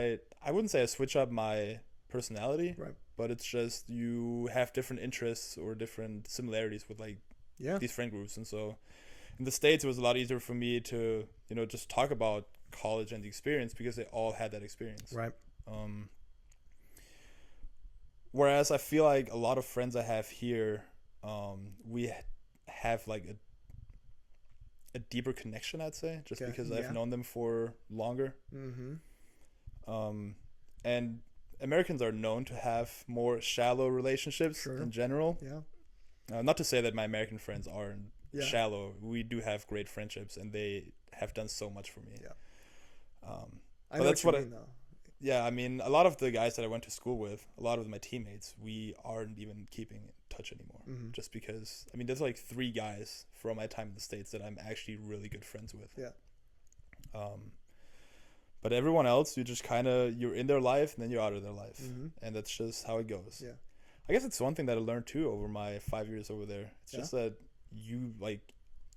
I wouldn't say I switch up my personality, right? But it's just you have different interests or different similarities with like these friend groups. And so in the States, it was a lot easier for me to, just talk about college and the experience because they all had that experience. Right. Whereas I feel like a lot of friends I have here, we have like a deeper connection, I'd say, just because I've known them for longer. And Americans are known to have more shallow relationships in general. Yeah. Not to say that my American friends aren't shallow. We do have great friendships, and they have done so much for me. Yeah. I know that's what you mean, though. Yeah, I mean, a lot of the guys that I went to school with, a lot of my teammates, we aren't even keeping in touch anymore. Just because, I mean, there's like 3 guys from my time in the States that I'm actually really good friends with. Yeah. But everyone else, you just kind of, you're in their life and then you're out of their life. And that's just how it goes. Yeah. I guess it's one thing that I learned too over my 5 years over there. It's just that you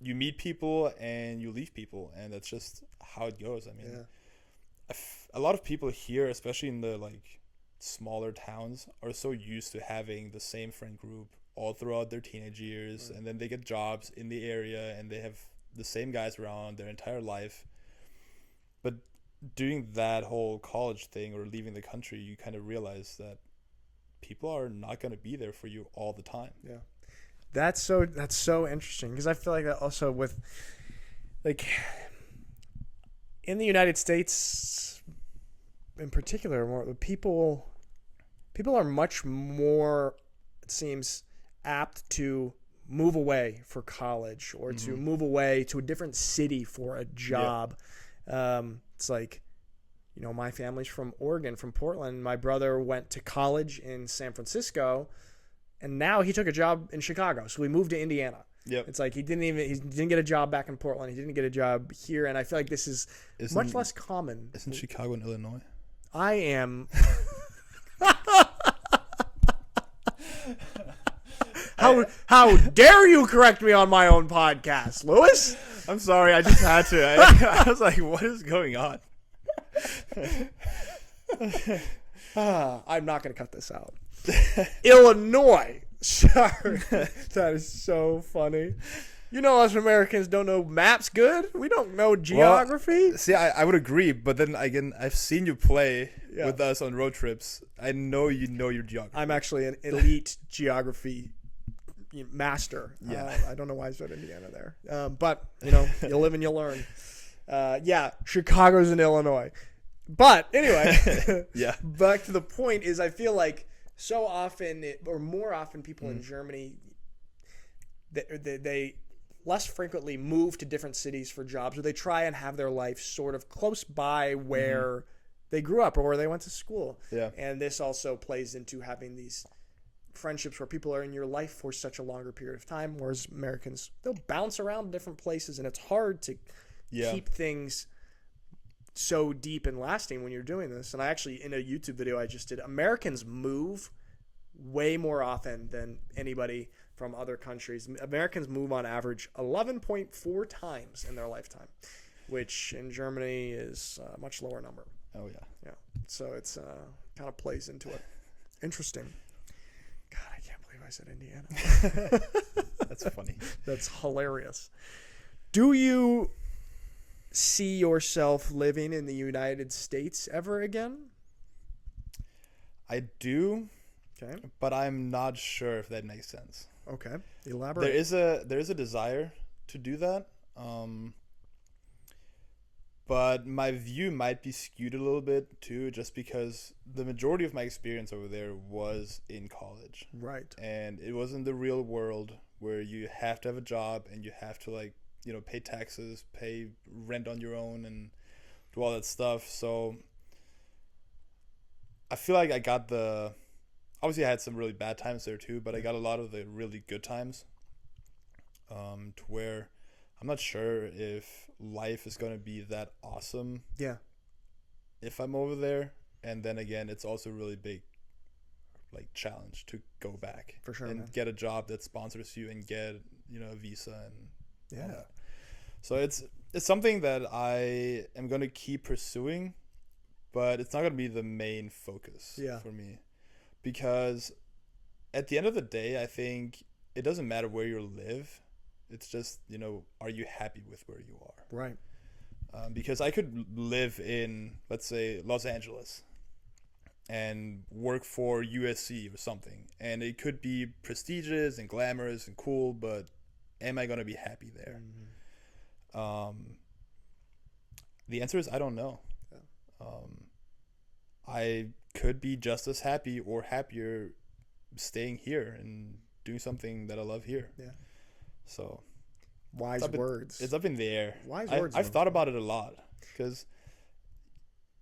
meet people and you leave people, and that's just how it goes. I mean, a lot of people here, especially in the like smaller towns, are so used to having the same friend group all throughout their teenage years, and then they get jobs in the area and they have the same guys around their entire life. But doing that whole college thing or leaving the country, you kind of realize that people are not going to be there for you all the time. Yeah. That's so interesting, because I feel like that also with like in the United States in particular, more people are much more, it seems, apt to move away for college or to move away to a different city for a job. It's like, my family's from Oregon, from Portland. My brother went to college in San Francisco, and now he took a job in Chicago. So we moved to Indiana. Yep. It's like he didn't get a job back in Portland. He didn't get a job here, and I feel like this is much less common. Isn't Chicago in Illinois? I am. How dare you correct me on my own podcast, Lewis? I'm sorry, I just had to. I was like, what is going on? I'm not going to cut this out. Illinois. Sorry. That is so funny. Us Americans don't know maps good. We don't know geography. Well, see, I would agree, but then again, I've seen you play with us on road trips. I know you know your geography. I'm actually an elite geography master. Yeah. I don't know why I said Indiana there. But, you live and you learn. Chicago's in Illinois. But anyway, yeah. Back to the point is I feel like so often, or more often, people in Germany, they less frequently move to different cities for jobs, or they try and have their life sort of close by where they grew up or where they went to school. Yeah. And this also plays into having these friendships where people are in your life for such a longer period of time, whereas Americans, they'll bounce around different places, and it's hard to keep things so deep and lasting when you're doing this. And I actually, in a YouTube video I just did, Americans move way more often than anybody from other countries. Americans move on average 11.4 times in their lifetime, which in Germany is a much lower number. Oh, yeah. Yeah. So it's kind of plays into it. Interesting. God, I can't believe I said Indiana. That's funny. That's hilarious. Do you see yourself living in the United States ever again? I do. Okay. But I'm not sure if that makes sense. Okay. Elaborate. There is a desire to do that. But my view might be skewed a little bit too, just because the majority of my experience over there was in college. Right. And it was in the real world where you have to have a job and you have to pay taxes, pay rent on your own, and do all that stuff. So I feel like I got obviously I had some really bad times there too, but I got a lot of the really good times, to where I'm not sure if life is going to be that awesome. Yeah. If I'm over there. And then again, it's also a really big challenge to go back. For sure, and man. get a job that sponsors you and get, a visa and all Yeah. that. So it's something that I am going to keep pursuing, but it's not going to be the main focus for me. Because at the end of the day, I think it doesn't matter where you live. It's just, are you happy with where you are? Right. Because I could live in, let's say, Los Angeles and work for USC or something. And it could be prestigious and glamorous and cool, but am I going to be happy there? The answer is I don't know. Yeah. I could be just as happy or happier staying here and doing something that I love here. Yeah. So wise words. It's up in the air. Wise words. I've thought about it a lot because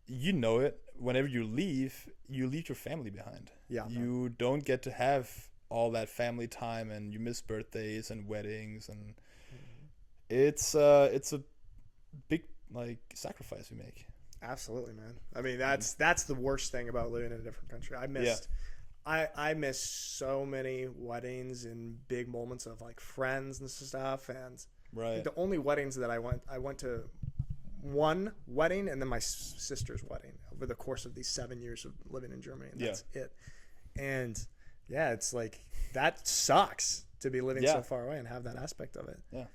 it. Whenever you leave your family behind. Yeah. You don't get to have all that family time, and you miss birthdays and weddings, and it's a big sacrifice we make. Absolutely, man. I mean, that's the worst thing about living in a different country. I miss so many weddings and big moments of friends and stuff. And right. the only weddings that I went to one wedding and then my sister's wedding over the course of these 7 years of living in Germany. And that's it. And yeah, it's that sucks to be living so far away and have that aspect of it. Yeah.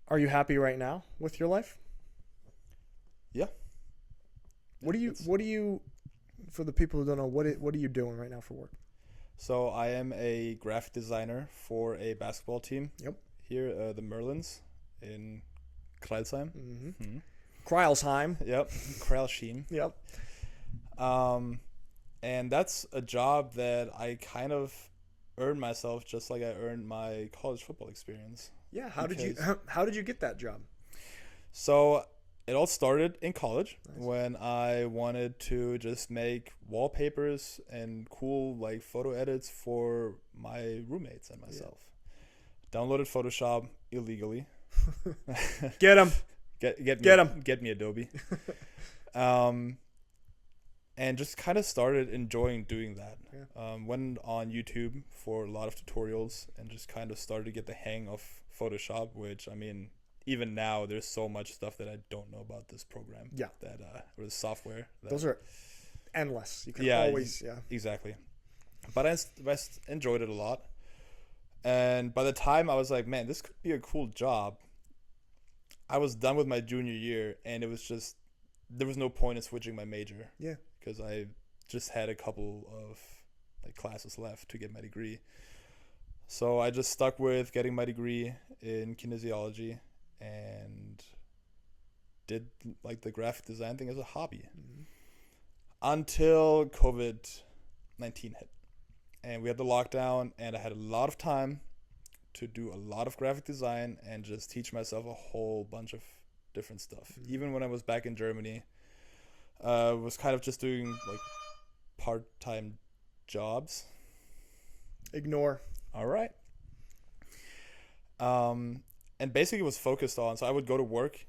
Are you happy right now with your life? Yeah. What do you, for the people who don't know, what are you doing right now for work? So I am a graphic designer for a basketball team. Yep. Here, the Merlins in Crailsheim. Mm-hmm. Crailsheim. Yep. Crailsheim. Yep. And that's a job that I kind of earned myself, just like I earned my college football experience. Yeah. How did you get that job? So it all started in college. Nice. When I wanted to just make wallpapers and cool like photo edits for my roommates and myself. Downloaded Photoshop illegally. Get him. Get me Adobe. And just kind of started enjoying doing that. Yeah. Went on YouTube for a lot of tutorials and just kind of started to get the hang of Photoshop, which, I mean, even now there's so much stuff that I don't know about this program. Yeah. That or the software. Those are endless. You can Exactly. But I enjoyed it a lot. And by the time I was like, man, this could be a cool job, I was done with my junior year, and it was just, there was no point in switching my major. Yeah. Because I just had a couple of like classes left to get my degree. So I just stuck with getting my degree in kinesiology and did like the graphic design thing as a hobby until COVID-19 hit. And we had the lockdown, and I had a lot of time to do a lot of graphic design and just teach myself a whole bunch of different stuff. Even when I was back in Germany, was kind of just doing like part-time jobs. Ignore. All right. And basically was focused on, so I would go to work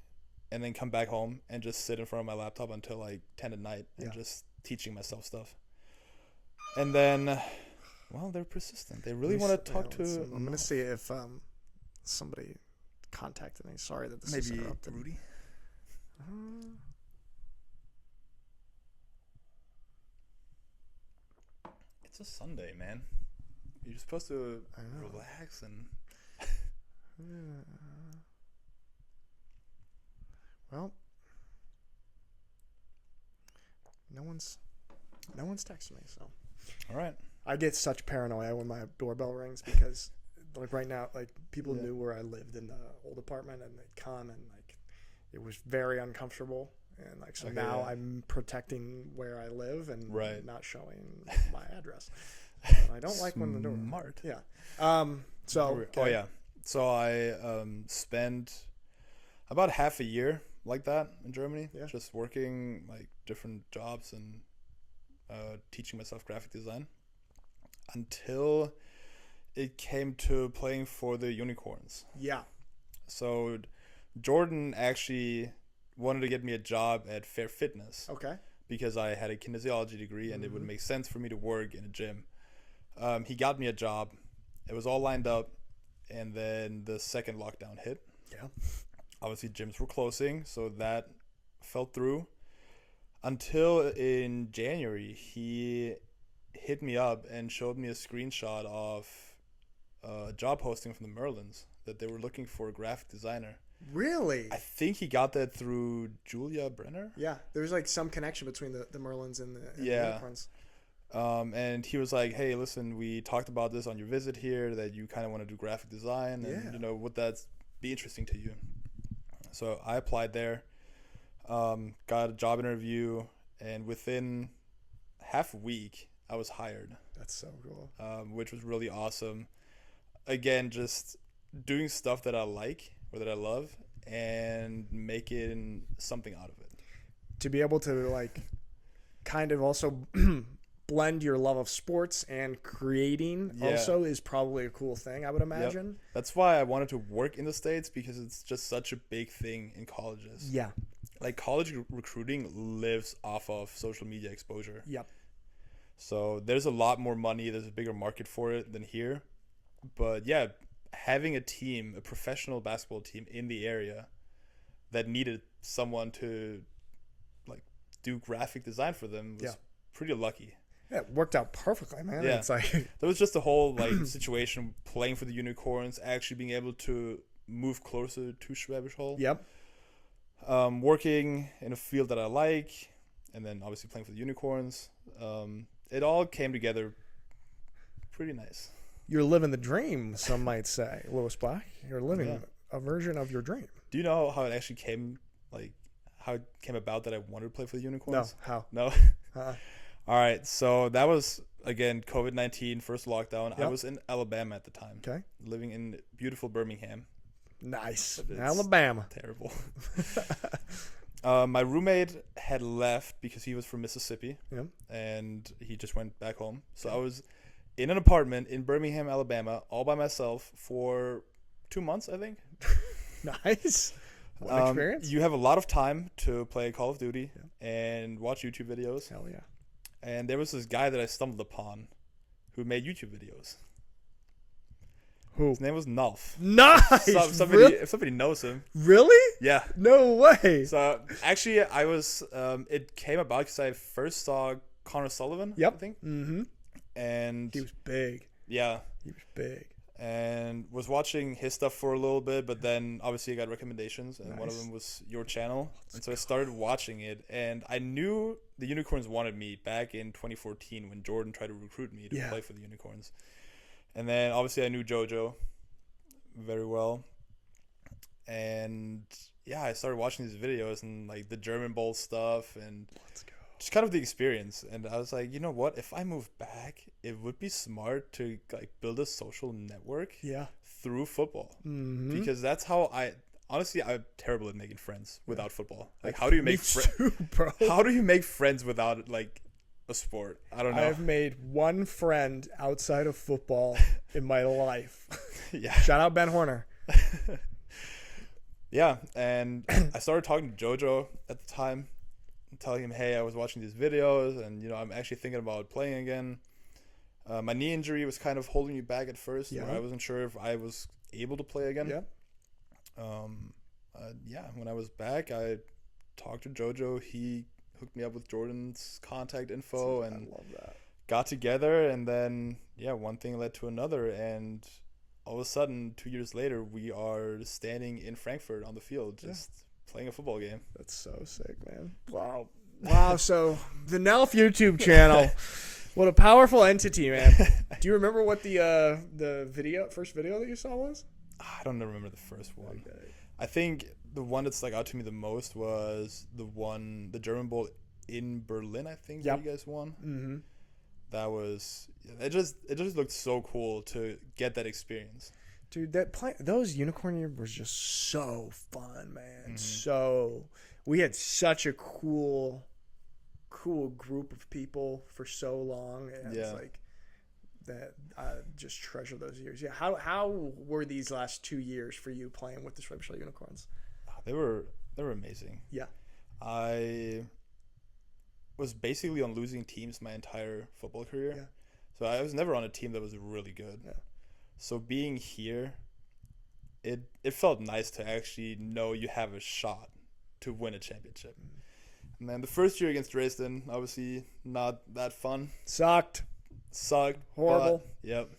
and then come back home and just sit in front of my laptop until like 10 at night and just teaching myself stuff. And then, well, they're persistent. They really want to talk to... I'm going to see if somebody contacted me. Sorry that this is interrupted. Maybe Rudy? It's a Sunday, man. You're supposed to relax and... Well, no one's texting me, so. All right. I get such paranoia when my doorbell rings because, like right now, like people knew where I lived in the old apartment, and they'd come, and like it was very uncomfortable, and like so now I'm protecting where I live and not showing my address. And I don't like when the door. Smart. Yeah. So. Okay. Oh yeah. So I spent about half a year like that in Germany, just working like different jobs and teaching myself graphic design until it came to playing for the Unicorns. Yeah. So Jordan actually wanted to get me a job at Fair Fitness. Okay. Because I had a kinesiology degree and it would make sense for me to work in a gym. He got me a job. It was all lined up. And then the second lockdown hit. Yeah. Obviously, gyms were closing, so that fell through. Until in January, he hit me up and showed me a screenshot of a job posting from the Merlins that they were looking for a graphic designer. Really? I think he got that through Julia Brenner. Yeah, there's like some connection between the Merlins and the Unicorns. And he was like, hey, listen, we talked about this on your visit here, that you kind of want to do graphic design and, you know, would that be interesting to you? So I applied there, got a job interview, and within half a week, I was hired. That's so cool. Which was really awesome. Again, just doing stuff that I like or that I love and making something out of it. To be able to, like, kind of also... blend your love of sports and creating also is probably a cool thing, I would imagine. Yep. That's why I wanted to work in the States, because it's just such a big thing in colleges. Yeah. Like college recruiting lives off of social media exposure. Yep. So there's a lot more money. There's a bigger market for it than here. But yeah, having a team, a professional basketball team in the area that needed someone to like do graphic design for them was pretty lucky. Yeah, it worked out perfectly, man. Yeah. It's like there was just a whole like situation playing for the Unicorns, actually being able to move closer to Schwäbisch Hall. Yep. Working in a field that I like, and then obviously playing for the Unicorns. It all came together pretty nice. You're living the dream, some might say, Louis Bach. You're living a version of your dream. Do you know how it actually came, like how it came about that I wanted to play for the Unicorns? No, how? No? All right, so that was, again, COVID-19, first lockdown. Yep. I was in Alabama at the time. Okay. Living in beautiful Birmingham. Nice. Alabama. Terrible. My roommate had left because he was from Mississippi, Yeah. and he just went back home. So I was in an apartment in Birmingham, Alabama, all by myself for 2 months, I think. Nice. What experience? You have a lot of time to play Call of Duty and watch YouTube videos. Hell yeah. And there was this guy that I stumbled upon who made YouTube videos. Who? His name was Nulf. Nice. If somebody knows him. Really? Yeah. No way. So actually, I was. It came about because I first saw Connor Sullivan. Yep. I think. Mm-hmm. And He was big. yeah, He was big. and was watching his stuff for a little bit, but then obviously I got recommendations, and one of Nice. them was your channel, and so I started watching it, and I knew the Unicorns wanted me back in 2014 when Jordan tried to recruit me to Yeah. play for the Unicorns, and then obviously I knew JoJo very well, and yeah, I started watching these videos and like the German Bowl stuff and Let's go. just kind of the experience, and I was like, you know what, if I move back, it would be smart to like build a social network Yeah. through football, Mm-hmm. because that's how I'm terrible at making friends without football. Like, how do you make bro? how do you make friends without like a sport? I don't know. I've made one friend outside of football in my life. Yeah. Shout out Ben Horner. Yeah, and I started talking to JoJo at the time, telling him, hey, I was watching these videos, and you know, I'm actually thinking about playing again. My knee injury was kind of holding me back at first, Yeah. where I wasn't sure if I was able to play again. Yeah. When I was back, I talked to JoJo. He hooked me up with Jordan's contact info, I and love that. got together, and then one thing led to another, and all of a sudden 2 years later we are standing in Frankfurt on the field just playing a football game. That's so sick, man. Wow. Wow. So the Nelf YouTube channel, what a powerful entity, man. Do you remember what the first video that you saw was? I don't remember the first one. Okay. I think the one that stuck out to me the most was the German Bowl in Berlin, I think, Yep. that you guys won. Mm-hmm. That was it just looked so cool to get that experience. Dude, those unicorn years was just so fun, man. Mhm. So we had such a cool group of people for so long, and it's Yeah. like that. I just treasure those years. Yeah. How were these last 2 years for you playing with the Schwäbisch Hall Unicorns? They were amazing. Yeah. I was basically on losing teams my entire football career. Yeah. So I was never on a team that was really good. Yeah. So being here, it felt nice to actually know you have a shot to win a championship. And then the first year against Dresden, obviously not that fun. Sucked. But, Horrible. yep.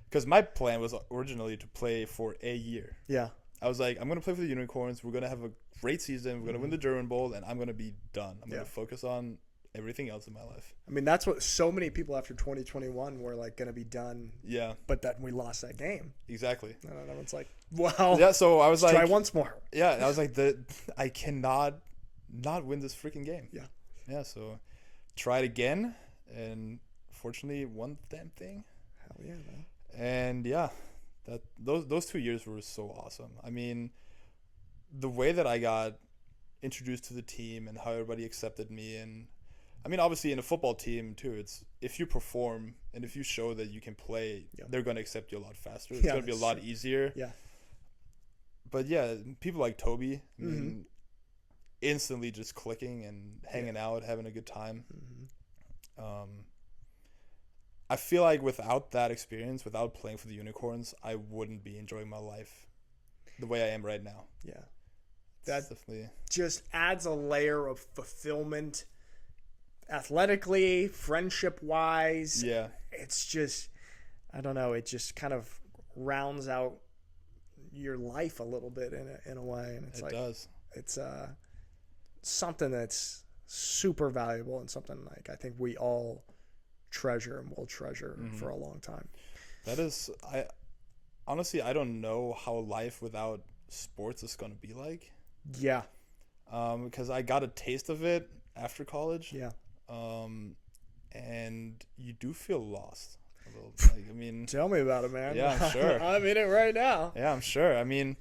Because my plan was originally to play for a year. Yeah. I was like, I'm going to play for the Unicorns. We're going to have a great season. We're going to win the German Bowl, and I'm going to be done. I'm going to focus on everything else in my life. I mean, that's what so many people after 2021 were like going to be done. Yeah, But then we lost that game. exactly. And then everyone's like, well, Yeah, so I was let's like, try once more. yeah, I was like, I cannot not win this freaking game. Yeah. Yeah, so tried again, and fortunately won the damn thing. Hell yeah, man. And yeah, those 2 years were so awesome. I mean, the way that I got introduced to the team and how everybody accepted me, and I mean, obviously in a football team too, it's if you perform and if you show that you can play, Yeah. they're going to accept you a lot faster. It's Yeah, going to be a that's lot true. easier. Yeah. But yeah, people like Toby, I Mm-hmm. mean, instantly just clicking and hanging out, having a good time. Mm-hmm. I feel like without that experience, without playing for the Unicorns, I wouldn't be enjoying my life the way I am right now. Yeah. That's That definitely just adds a layer of fulfillment athletically, friendship wise. yeah. It's just, I don't know, it just kind of rounds out your life a little bit in a way. And it's It like, does. it's something that's super valuable and something like I think we all treasure and will treasure for a long time. That is, I honestly I don't know how life without sports is going to be like. Yeah. Because I got a taste of it after college. Yeah. And you do feel lost a little. Like, I mean, Tell me about it, man. Yeah, I'm sure. I'm in it right now. yeah, I'm sure. I mean,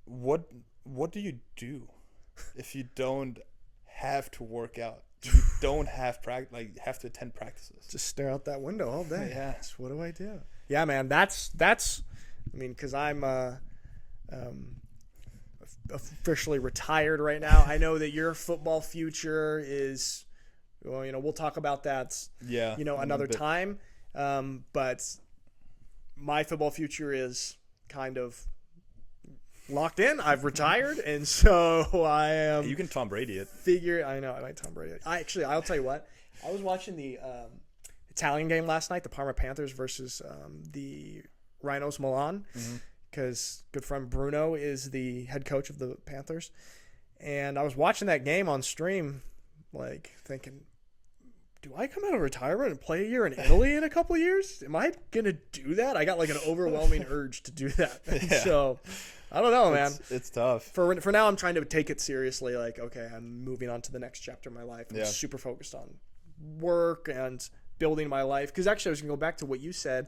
what do you do? if you don't have to work out. You don't have have to attend practices. Just stare out that window all day. Yeah. So what do I do? Yeah, man. That's. I mean, because I'm officially retired right now. I know that your football future is. Well, we'll talk about that. Yeah. Another time. But my football future is kind of locked in. I've retired, and so I am. You can Tom Brady it. I know I might Tom Brady. I'll tell you what. I was watching the Italian game last night, the Parma Panthers versus the Rhinos Milan, because good friend Bruno is the head coach of the Panthers, and I was watching that game on stream, thinking, do I come out of retirement and play a year in Italy in a couple of years? Am I gonna do that? I got an overwhelming urge to do that. Yeah. So I don't know, man. It's tough. For now, I'm trying to take it seriously. Okay, I'm moving on to the next chapter of my life. I'm Yeah. super focused on work and building my life. Because actually, I was gonna go back to what you said.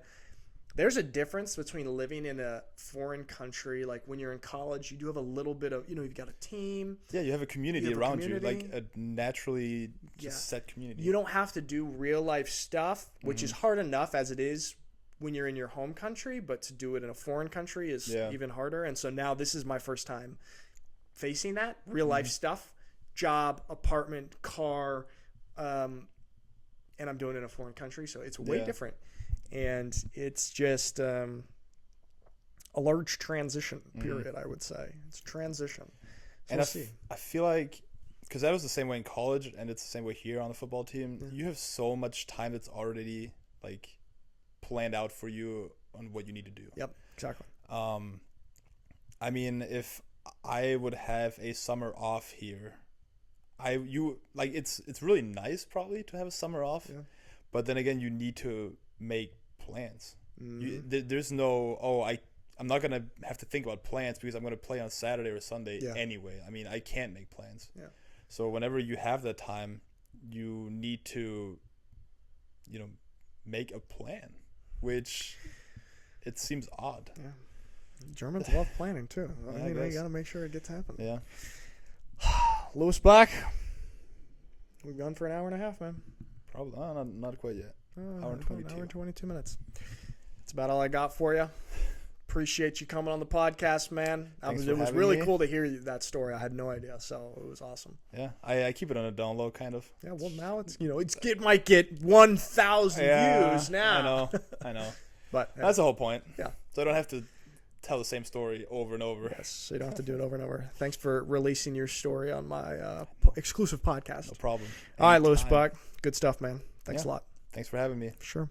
There's a difference between living in a foreign country. Like when you're in college, you do have a little bit of, you've got a team. Yeah, you have a community You have a around community. you, a naturally set community. You don't have to do real life stuff, which is hard enough as it is when you're in your home country, but to do it in a foreign country is even harder. And so now this is my first time facing that real life stuff, job, apartment, car, and I'm doing it in a foreign country. So it's way different. And it's just a large transition period, I would say. It's a transition. So And we'll see. I feel like, because that was the same way in college and it's the same way here on the football team, you have so much time that's already planned out for you on what you need to do. Yep, exactly. I mean, if I would have a summer off here, it's really nice probably to have a summer off, but then again, you need to make plans. There's no, I'm not gonna have to think about plans because I'm gonna play on Saturday or Sunday anyway. I mean, I can't make plans. Yeah. So whenever you have that time, you need to, make a plan, which it seems odd. Yeah. Germans love planning too. Yeah, I guess. got to make sure it gets happening. Yeah. Lewis Bach, we've gone for an hour and a half, man. Probably not quite yet. Hour and 22. Hour and 22 minutes. That's about all I got for you. Appreciate you coming on the podcast, man. Thanks It for was having really me. cool to hear that story. I had no idea, so it was awesome. Yeah, I keep it on a down low, kind of. Yeah, well now it might get 1,000 views now. I know. But That's the whole point. Yeah. So I don't have to tell the same story over and over. yes, so you don't have to do it over and over. Thanks for releasing your story on my exclusive podcast. No problem. All right, Lewis Anytime. Bach. Good stuff, man. Thanks a lot. Thanks for having me. Sure.